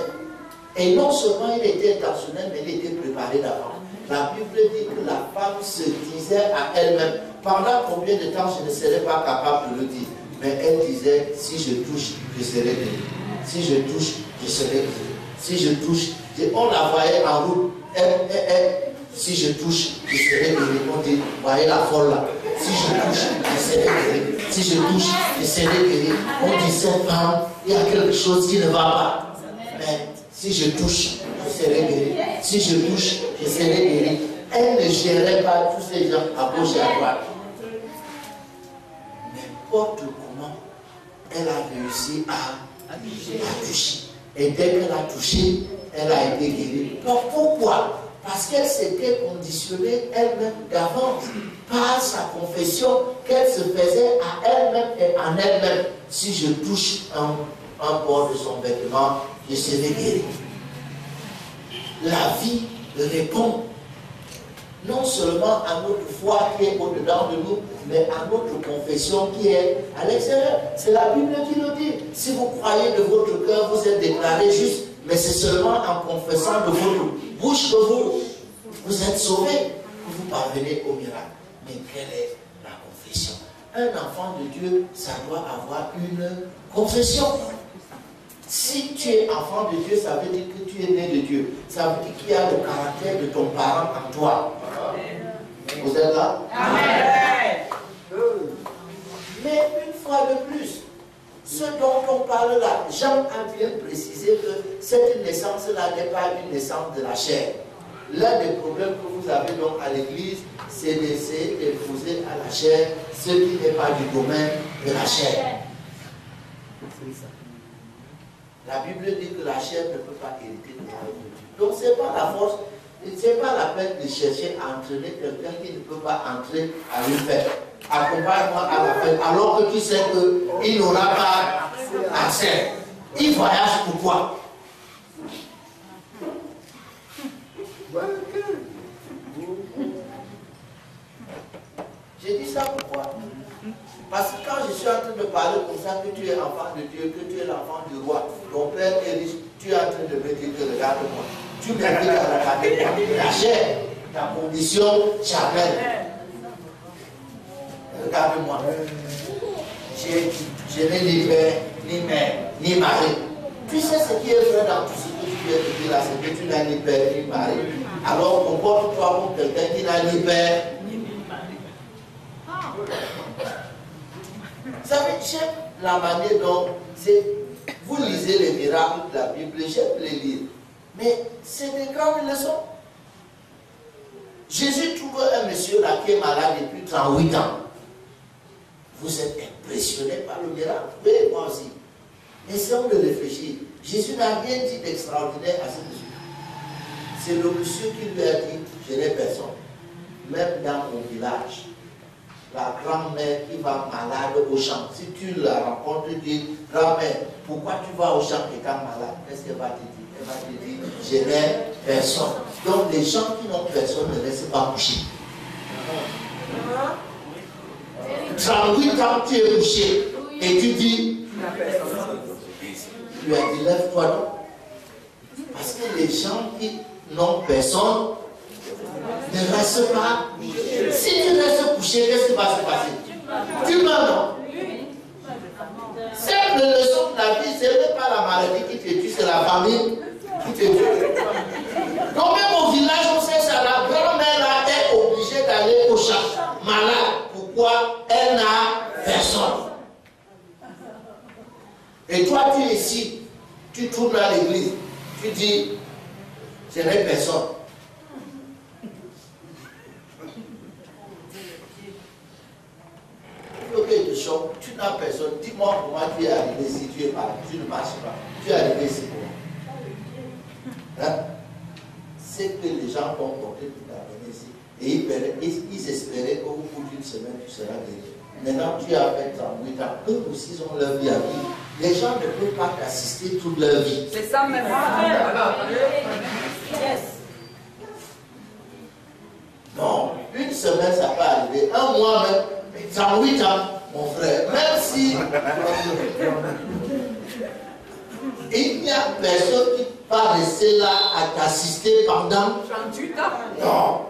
Et non seulement il était intentionnel, mais il était préparé d'avant. La Bible dit que la femme se disait à elle-même, pendant combien de temps je ne serais pas capable de le dire. Mais elle disait, si je touche, je serai guéri. Si je touche, je serai guéri. Si je touche, on la voyait en route. Si je touche, je serai guéri. On dit, voyez la folle là. Si je touche, je serai guéri. Si je touche, je serai guéri. On dit, cette femme, il y a quelque chose qui ne va pas. Mais si je touche, je serai guéri. Si je touche, je serai guéri. Elle ne gérait pas tous ces gens à gauche et à droite. N'importe comment, elle a réussi à toucher. Et dès qu'elle a touché, elle a été guérie. Pourquoi? Parce qu'elle s'était conditionnée elle-même d'avance par sa confession qu'elle se faisait à elle-même et en elle-même. Si je touche un bord de son vêtement, je serai guéri. La vie répond non seulement à notre foi qui est au-dedans de nous, mais à notre confession qui est à l'extérieur. C'est la Bible qui nous dit. Si vous croyez de votre cœur, vous êtes déclaré juste, mais c'est seulement en confessant de votre bouche que vous êtes sauvés, que vous parvenez au miracle. Mais quelle est la confession? Un enfant de Dieu, ça doit avoir une confession. Si tu es enfant de Dieu, ça veut dire que tu es né de Dieu. Ça veut dire qu'il y a le caractère de ton parent en toi. Vous êtes là? Amen. Mais une fois de plus, ce dont on parle là, Jean a bien précisé que cette naissance-là n'est pas une naissance de la chair. L'un des problèmes que vous avez donc à l'église, c'est d'essayer d'imposer à la chair ce qui n'est pas du domaine de la chair. La Bible dit que la chair ne peut pas hériter de la vie de Dieu. Donc ce n'est pas la force, ce n'est pas la peine de chercher à entraîner quelqu'un qui ne peut pas entrer à une fête. Accompagne-moi à la fête, alors que tu sais qu'il n'aura pas accès. Il voyage pourquoi? J'ai dit ça pourquoi? Parce que quand je suis en train de parler comme ça, que tu es enfant de Dieu, que tu es l'enfant du roi, ton père est riche, tu es en train de me dire que regarde-moi. Tu m'invites à regarder moi. La chair, ta condition charnelle. Regarde-moi. Je n'ai ni père, ni mère, ni mari. Tu sais ce qui est vrai dans tout ce que tu viens de dire là, c'est que tu n'as ni père, ni mari. Alors comporte-toi comme quelqu'un qui n'a ni père, ni mari. Vous savez, j'aime la manière dont vous lisez les miracles de la Bible, j'aime les lire. Mais c'est des grandes leçons. Jésus trouve un monsieur là qui est malade depuis 38 ans. Vous êtes impressionné par le miracle? Oui, moi aussi. Essayons de réfléchir. Jésus n'a rien dit d'extraordinaire à ce monsieur. C'est le monsieur qui lui a dit, je n'ai personne. Même dans mon village, la grand-mère qui va malade au champ, si tu la rencontres, tu dis, grand-mère, pourquoi tu vas au champ étant malade? Qu'est-ce qu'elle va te dire? Elle va te dire, je n'ai personne. Donc les gens qui n'ont personne ne restent pas couchés. 38 ans, tu es couché et tu dis, tu lui as dit, lève-toi donc. Parce que les gens qui n'ont personne ne restent pas. Si tu restes couché, qu'est-ce qui va se passer? Tu meurs, non? Simple leçon de la vie, ce n'est pas la maladie qui te tue, c'est la famille qui te tue. Donc même au village, on sait ça, la grand-mère là est obligée d'aller au champ malade. Pourquoi? Elle n'a personne. Et toi, tu es ici, tu tournes à l'église, tu dis, je n'ai personne. Ok, te choque, tu n'as personne. Dis-moi comment tu es arrivé ici, tu es parti, tu ne marches pas. Tu es arrivé ici comment? Hein? C'est que les gens t'ont porté pour t'amener ici. Et ils espéraient qu'au bout d'une semaine, tu seras guéri. Maintenant, tu as 28 ans. Eux aussi ont leur vie à vivre. Les gens ne peuvent pas t'assister toute leur vie. C'est ça même. Yes. Non, une semaine, ça peut arriver. Un mois même. 38 ans, mon frère, même si il n'y a personne qui va rester là à t'assister pendant 38 ans. Non.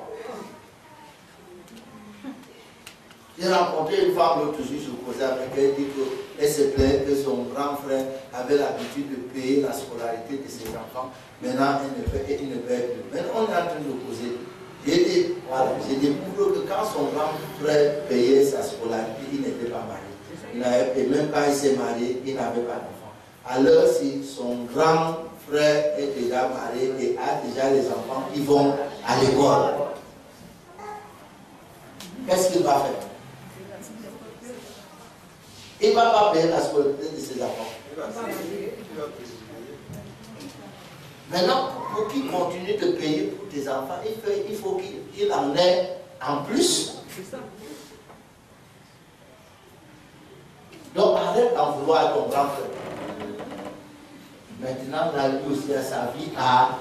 J'ai rencontré une femme l'autre jour, je causais avec elle, dit qu'elle se plaît que son grand frère avait l'habitude de payer la scolarité de ses enfants. Maintenant, il ne paie plus. Maintenant, on est en train de causer. J'ai dit, voilà, j'ai découvert que quand son grand frère payait sa scolarité, il n'était pas marié. Et même quand il s'est marié, il n'avait pas d'enfant. Alors, si son grand frère est déjà marié et a déjà les enfants qui vont à l'école, qu'est-ce qu'il va faire? Il ne va pas payer la scolarité de ses enfants. Maintenant, pour qu'il continue de payer pour tes enfants, il faut qu'il en ait en plus. Donc arrête d'en vouloir à ton grand frère. Maintenant, là, lui aussi a sa vie à...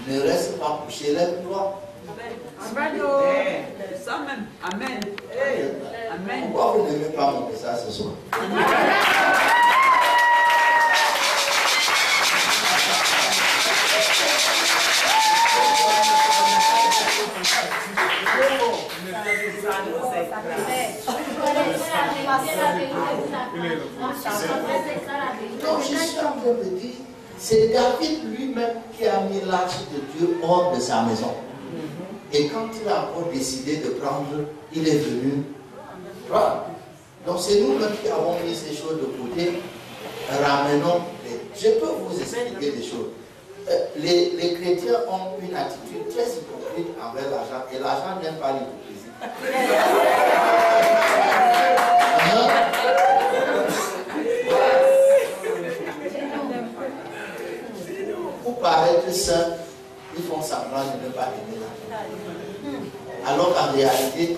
Ne reste pas couché, lève-toi. Amen. Ça même. Amen. Amen. Pourquoi vous n'aimez pas mon message ce soir? Donc je suis en train de dire, c'est David lui-même qui a mis l'arche de Dieu hors de sa maison. Et quand il a encore décidé de prendre, il est venu prendre. Donc c'est nous-mêmes qui avons mis ces choses de côté. Ramenons. Je peux vous expliquer des choses. Les chrétiens ont une attitude très hypocrite envers l'argent. Et l'argent n'aime pas l'hypocrisie. Pour paraître saint, ils font semblant de ne pas aimer l'argent. Alors qu'en réalité,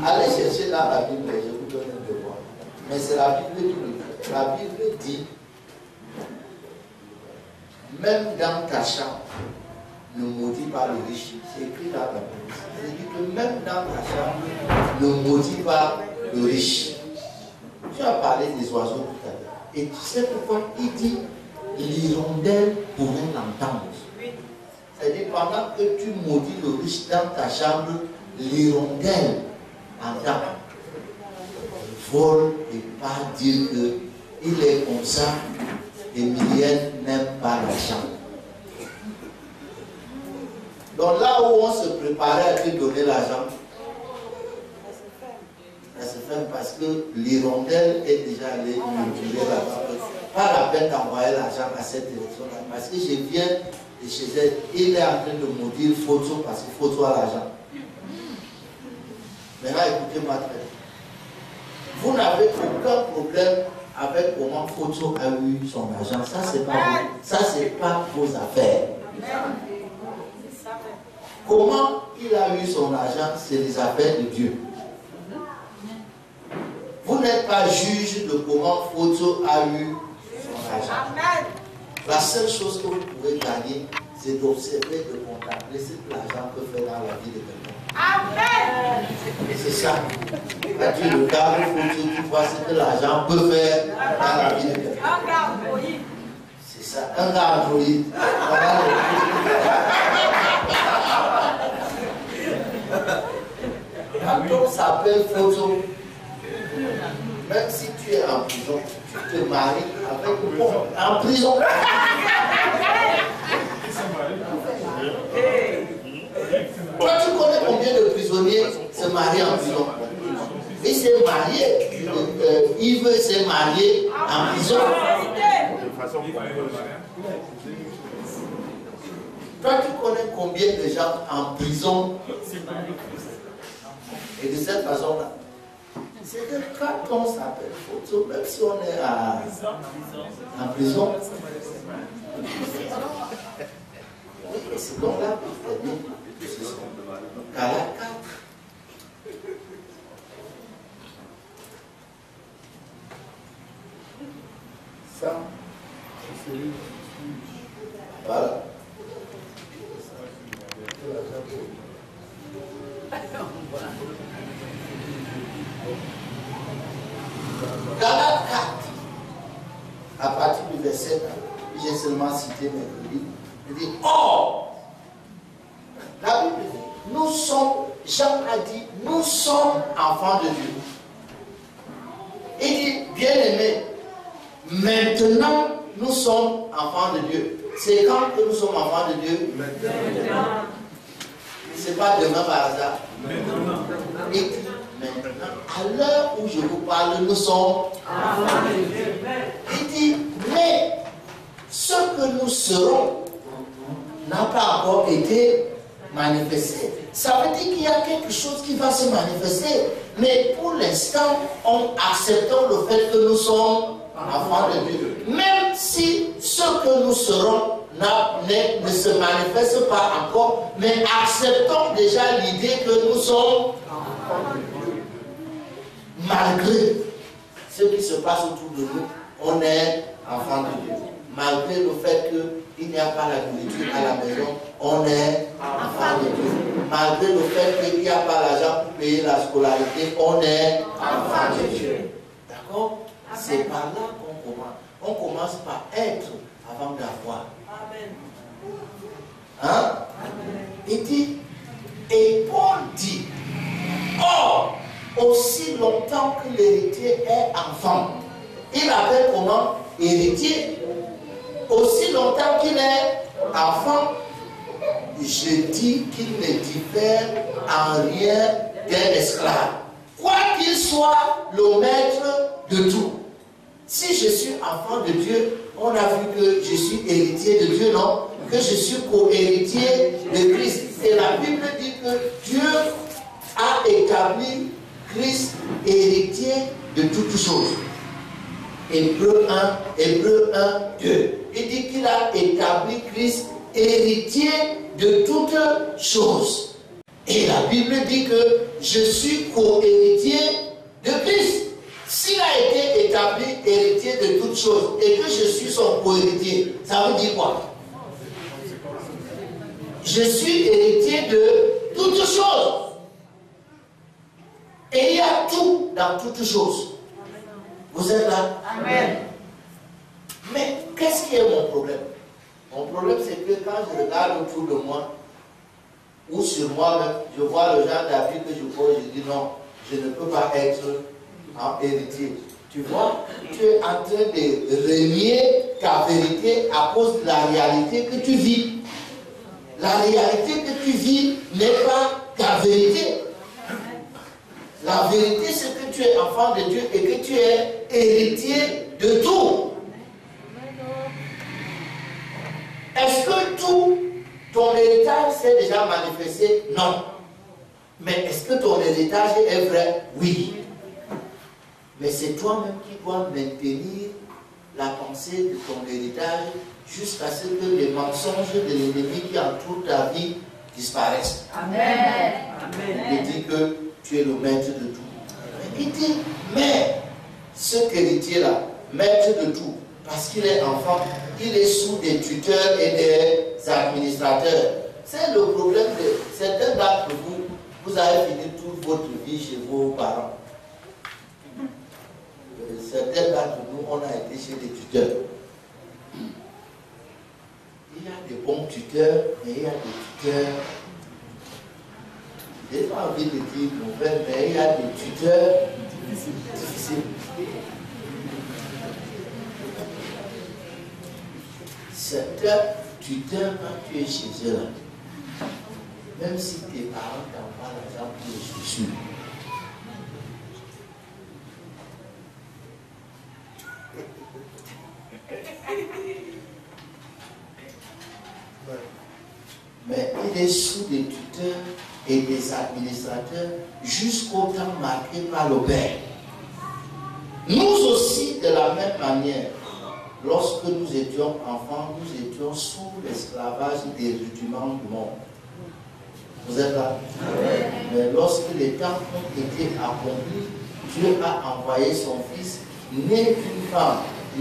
allez chercher dans la Bible, je vous donne un devoir. Mais c'est la Bible qui le dit. La Bible dit, même dans ta chambre, ne maudis pas le riche. C'est écrit dans la Bible. C'est dit que même dans ta chambre, ne maudis pas le riche. Tu as parlé des oiseaux tout à l'heure. Et tu sais pourquoi il dit l'hirondelle pourrait l'entendre. C'est-à-dire pendant que tu maudis le riche dans ta chambre, l'hirondelle entend. Le vol et pas dire qu'il est comme ça. Emilienne n'aime pas l'argent. Donc là où on se préparait à te donner l'argent, ça se fait parce que l'hirondelle est déjà allée murmurer là-bas. Pas la peine d'envoyer l'argent à cette direction-là. Parce que je viens de chez elle, il est en train de maudire Photo parce qu'il faut toi l'argent. Maintenant, écoutez-moi très bien. Vous n'avez aucun problème avec comment Photo a eu son argent. Ça, c'est pas vos affaires. Comment il a eu son argent, c'est les affaires de Dieu. Vous n'êtes pas juge de comment Photo a eu son argent. La seule chose que vous pouvez gagner, c'est d'observer, de contempler ce que l'argent peut faire dans la vie de quelqu'un. Amen. C'est ça. Quand tu regardes Photo, tu vois ce que l'argent peut faire dans la vie de quelqu'un. Un gars Android. C'est ça, un gars Android. Voilà le on s'appelle photo, même si tu es en prison, tu te maries avec une bombe en prison. Toi, tu connais combien de prisonniers se marient en prison? Il s'est marié, Yves s'est marié en prison. Toi, tu connais combien de gens en prison? Et de cette façon-là, c'est que quand on s'appelle photo, même si on est en prison, c'est donc là que ce sont Kalaka. Ça, voilà. Galates 4, à partir du verset 1, j'ai seulement cité mercredi, il dit, or, la Bible dit, nous sommes, Jean a dit, nous sommes enfants de Dieu. Il dit, bien aimé, maintenant nous sommes enfants de Dieu. C'est quand que nous sommes enfants de Dieu? Maintenant. Ce n'est pas demain par hasard. Maintenant. Et maintenant, à l'heure où je vous parle, nous sommes enfants de Dieu. Il dit, mais ce que nous serons n'a pas encore été manifesté. Ça veut dire qu'il y a quelque chose qui va se manifester. Mais pour l'instant, on acceptons le fait que nous sommes enfants de Dieu. Même si ce que nous serons ne se manifeste pas encore, mais acceptons déjà l'idée que nous sommes enfants de Dieu. Malgré ce qui se passe autour de nous, on est enfants de Dieu. Malgré le fait qu'il n'y a pas la nourriture à la maison, on est enfants de Dieu. Malgré le fait qu'il n'y a pas l'argent pour payer la scolarité, on est enfants de Dieu. D'accord? C'est par là qu'on commence. On commence par être avant d'avoir. Amen. Hein? Amen. Il dit, et Paul dit, or, aussi longtemps que l'héritier est enfant, il appelle comment? Héritier. Aussi longtemps qu'il est enfant, je dis qu'il ne diffère en rien d'un esclave. Quoi qu'il soit le maître de tout. Si je suis enfant de Dieu, on a vu que je suis héritier de Dieu, non? Que je suis co-héritier de Christ. Et la Bible dit que Dieu a établi Christ héritier de toutes choses. Hébreux 1, 2. Il dit qu'il a établi Christ héritier de toutes choses. Et la Bible dit que je suis co-héritier de Christ. S'il a été établi héritier de toutes choses et que je suis son co-héritier, ça veut dire quoi? Je suis héritier de toutes choses. Et il y a tout dans toutes choses. Vous êtes là? Amen. Mais qu'est-ce qui est mon problème? Mon problème, c'est que quand je regarde autour de moi, ou sur moi-même, je vois le genre d'avis que je pose, je dis non, je ne peux pas être un héritier. Tu vois, tu es en train de renier ta vérité à cause de la réalité que tu vis. La réalité que tu vis n'est pas ta vérité. La vérité, c'est que tu es enfant de Dieu et que tu es héritier de tout. Est-ce que tout ton héritage s'est déjà manifesté? Non. Mais est-ce que ton héritage est vrai? Oui. Mais c'est toi-même qui dois maintenir la pensée de ton héritage jusqu'à ce que les mensonges de l'ennemi qui entourent ta vie disparaissent. Amen. Il dit que tu es le maître de tout. Il dit, mais ce héritier-là, maître de tout, parce qu'il est enfant, il est sous des tuteurs et des administrateurs. C'est le problème de certains d'entre vous. Vous avez fini toute votre vie chez vos parents. Certains d'entre nous, on a été chez des tuteurs. Il y a des bons tuteurs et il y a des tuteurs. pas envie de dire mauvais, mais il y a des tuteurs difficiles. Certains tuteurs, quand tu es chez eux, là, même si tes parents t'envoient l'argent pour les chaussures, mais il est sous des tuteurs et des administrateurs jusqu'au temps marqué par le Père. Nous aussi, de la même manière, lorsque nous étions enfants, nous étions sous l'esclavage des rudiments du monde. Vous êtes là? Mais lorsque les temps ont été accomplis, Dieu a envoyé son Fils, né d'une femme,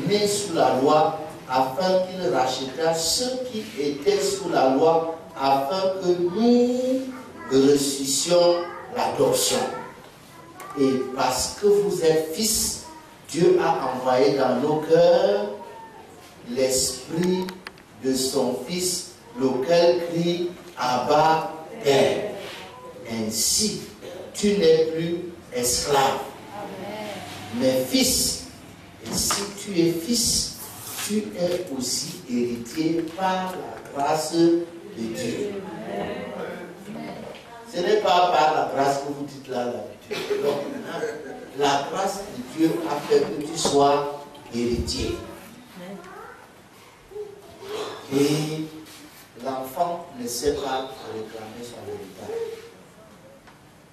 né sous la loi, afin qu'il rachètât ceux qui étaient sous la loi, afin que nous reçussions l'adoption. Et parce que vous êtes fils, Dieu a envoyé dans nos cœurs l'esprit de son Fils, lequel crie Abba, Père. Ainsi, tu n'es plus esclave, mais fils. Et si tu es fils, tu es aussi héritier par la grâce de Dieu. Ce n'est pas par la grâce que vous dites là. Donc, la grâce de Dieu a fait que tu sois héritier. Et l'enfant ne sait pas réclamer son héritage.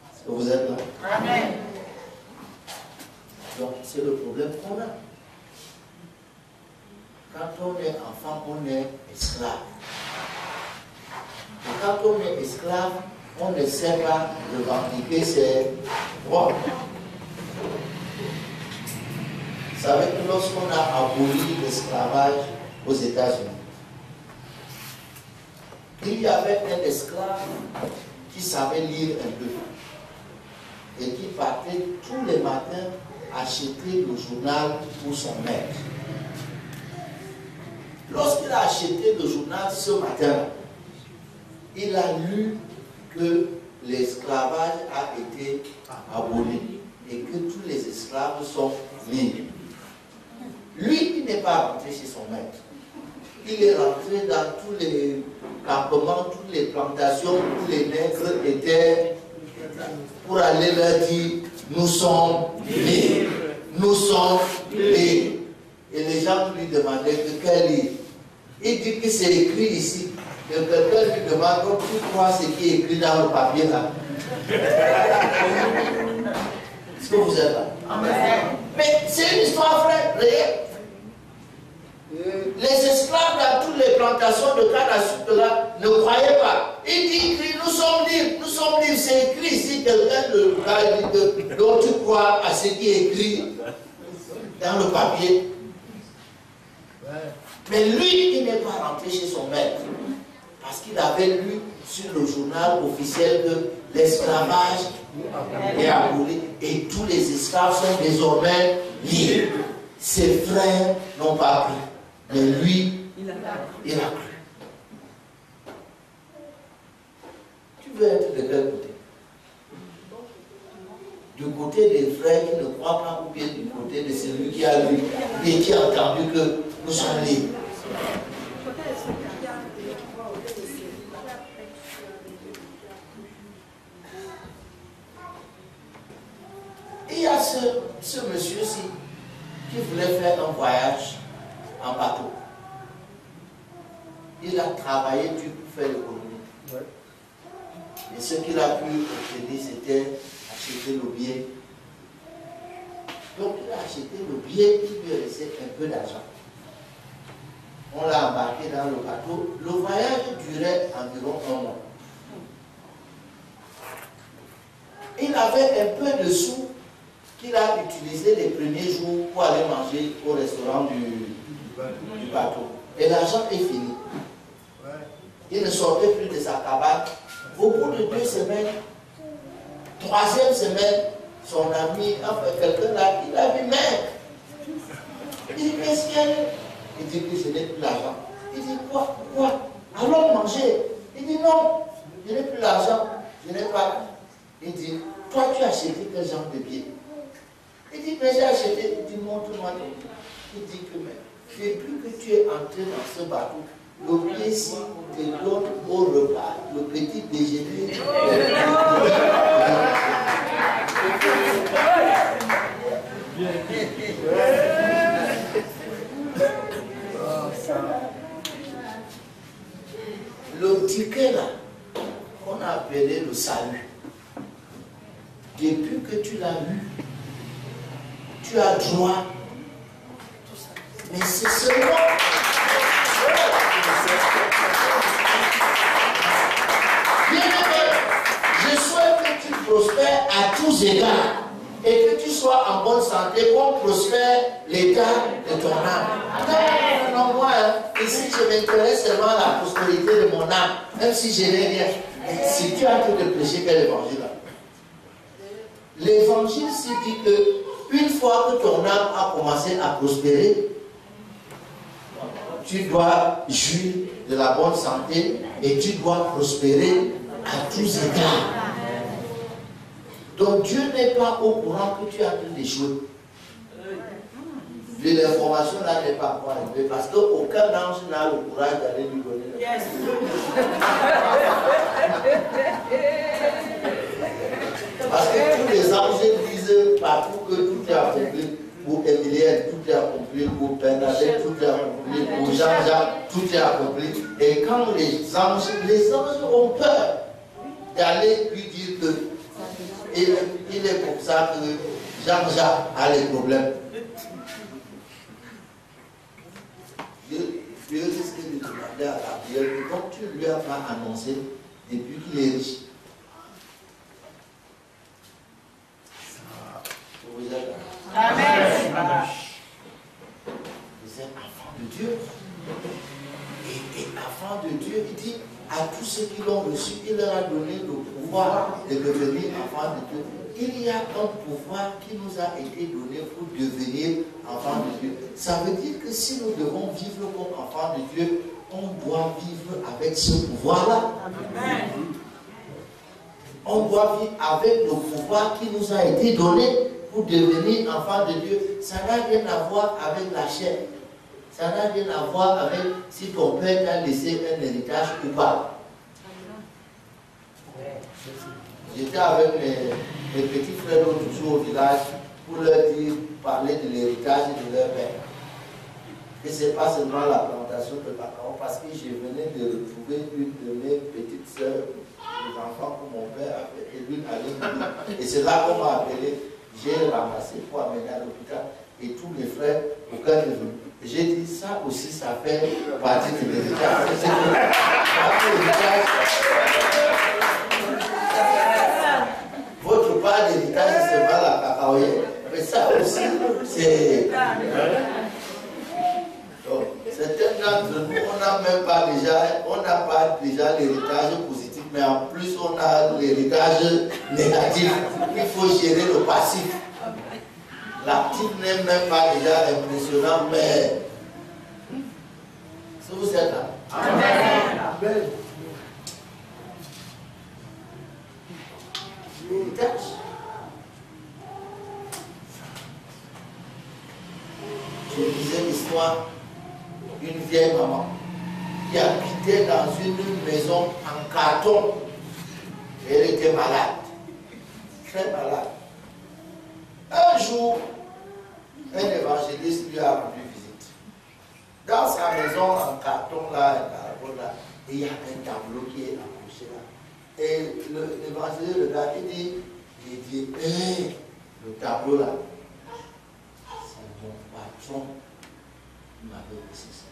Est-ce que vous êtes là? Amen. Donc, c'est le problème qu'on a. Quand on est enfant, on est esclave. Et quand on est esclave, on ne sait pas revendiquer ses droits. Vous savez que lorsqu'on a aboli l'esclavage aux États-Unis, il y avait un esclave qui savait lire un peu et qui partait tous les matins acheter le journal pour son maître. Lorsqu'il a acheté le journal ce matin, il a lu que l'esclavage a été aboli et que tous les esclaves sont libres. Lui, il n'est pas rentré chez son maître. Il est rentré dans tous les campements, toutes les plantations où les nègres étaient pour aller leur dire nous sommes libres. Nous sommes libres. Et les gens lui demandaient de quel livre. Il dit que c'est écrit ici. Et quelqu'un lui demande donc tu crois ce qui est écrit dans le papier là. Est-ce que vous êtes là? Amen. Mais c'est une histoire vraie, réelle. Les esclaves dans toutes les plantations de canne à sucre là ne croyaient pas. Il dit nous sommes libres, c'est écrit ici. Quelqu'un dont tu crois à ce qui est écrit dans le papier. Mais lui, il n'est pas rentré chez son maître parce qu'il avait lu sur le journal officiel que l'esclavage est aboli et tous les esclaves sont désormais libres. Ses frères n'ont pas cru. Mais lui, il a cru. Tu veux être de quel côté? Du côté des frères qui ne croient pas ou bien du côté de celui qui a lu et qui a entendu que nous sommes libres? Il y a ce monsieur-ci qui voulait faire un voyage en bateau. Il a travaillé dur pour faire l'économie. Et ce qu'il a pu obtenir, c'était acheter le billet. Donc il a acheté le billet qui lui restait un peu d'argent. On l'a embarqué dans le bateau. Le voyage durait environ 1 mois. Il avait un peu de sous qu'il a utilisé les premiers jours pour aller manger au restaurant du bateau. Et l'argent est fini. Il ne sortait plus de sa cabane. Au bout de 2 semaines, 3e semaine, son ami, enfin quelqu'un là, il a dit, mec, il dit, qu'est-ce qu'il y a? Il dit que je n'ai plus l'argent. Il dit, quoi? Allons manger. Il dit, non, je n'ai plus l'argent, je n'ai pas. Il dit, toi tu as acheté quel genre de pied? Il dit, mais j'ai acheté. Il dit, montre-moi ton pied. Il dit que, mais depuis que tu es entré dans ce bateau, le pied-ci te donne au repas, le petit déjeuner. Le ticket là, qu'on a appelé le salut, depuis que tu l'as eu, tu as droit. Mais c'est seulement. Bien-aimé, je souhaite que tu prospères à tous égards et que tu sois en bonne santé, qu'on prospère l'état de ton âme. Non, moi, ici, je m'intéresse seulement à la prospérité de mon âme, même si je n'ai rien. Si tu as tout de prêcher, quel évangile là? L'évangile se dit que une fois que ton âme a commencé à prospérer, tu dois jouir de la bonne santé et tu dois prospérer à tous égards. Donc Dieu n'est pas au courant que tu es en train d'échouer. L'information là n'est pas encore arrivée parce qu'aucun ange n'a le courage d'aller lui donner. Parce que tous les anges disent partout que tout est accompli. Pour Emilienne, tout est accompli. Pour Bernadette, tout est accompli. Pour Jean-Jacques, tout est accompli. Et quand les anges ont peur d'aller lui dire que il est comme ça que Jean-Jacques a les problèmes. Dieu risque de demander à la prière que comme tu ne lui as pas annoncé depuis qu'il est riche. Amen. Vous êtes enfant de Dieu. Et enfant de Dieu, il dit à tous ceux qui l'ont reçu, il leur a donné le pouvoir de devenir enfant de Dieu. Il y a un pouvoir qui nous a été donné pour devenir enfant de Dieu. Ça veut dire que si nous devons vivre comme enfant de Dieu, on doit vivre avec ce pouvoir-là. On doit vivre avec le pouvoir qui nous a été donné pour devenir enfant de Dieu. Ça n'a rien à voir avec la chair. Ça n'a rien à voir avec si ton père t'a laissé un héritage ou pas. J'étais avec mes petits frères l'autre jour au village pour leur dire, parler de l'héritage de leur père. Et ce n'est pas seulement la plantation de cacao, parce que je venais de retrouver une de mes petites sœurs, les enfants que mon père avait, et l'une allait mourir. Et c'est là qu'on m'a appelé. J'ai ramassé pour amener à l'hôpital et tous mes frères, aucun n'est venu. J'ai dit ça aussi, ça fait partie de l'héritage. Votre part d'héritage, c'est pas la cacaoyenne. Mais ça aussi, c'est. Donc, certains d'entre nous, on n'a pas déjà l'héritage positif, mais en plus, on a l'héritage négatif. Il faut gérer le passif. L'actif n'est même pas déjà impressionnant, mais. Si vous êtes là. Amen. L'héritage. Je lisais l'histoire d'une vieille maman qui habitait dans une maison en carton. Elle était malade, très malade. Un jour, un évangéliste lui a rendu visite. Dans sa maison en carton, là, il y a un tableau qui est accroché là. Et l'évangéliste regarde et dit, le tableau là, c'est mon patron qui m'avait laissé ça.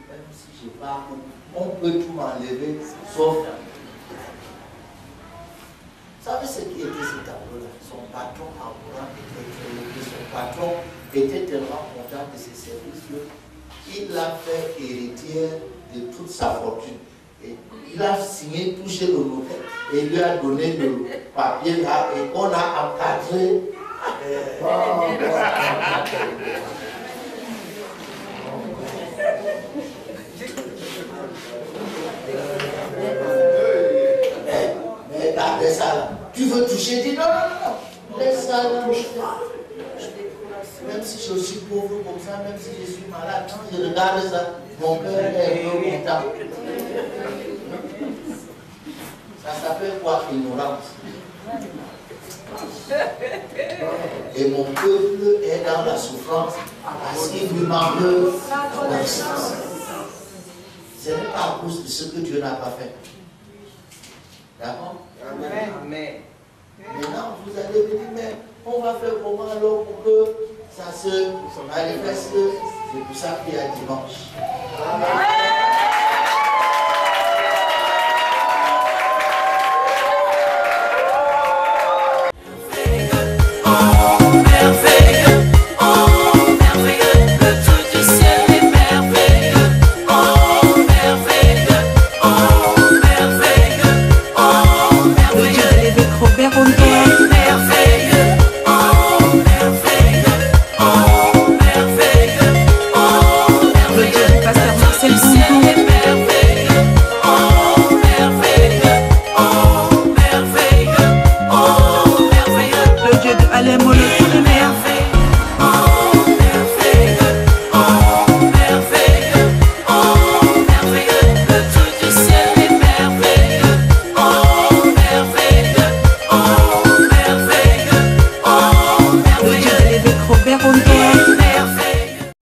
Même si je pars, on peut tout m'enlever, sauf. Vous savez ce qui était ce tableau-là? Son patron en courant était très heureux. Son patron était tellement content de ses services qu'il l'a fait héritière de toute sa fortune. Et il a signé, touché le notaire et il lui a donné le papier là et on a encadré. Mais gardez ça là. Tu veux toucher j'ai dit non, non, non, laisse ça là. Même si je suis pauvre comme ça, même si je suis malade, quand je regarde ça, mon cœur est un peu content. Ça s'appelle quoi? Ignorance. Et mon peuple est dans la souffrance parce qu'il lui manque connaissance. Ce n'est pas à cause de ce que Dieu n'a pas fait. D'accord? Amen. Maintenant, vous allez me dire, mais on va faire comment alors pour que ça se manifeste? C'est pour ça qu'il y a dimanche. Amen.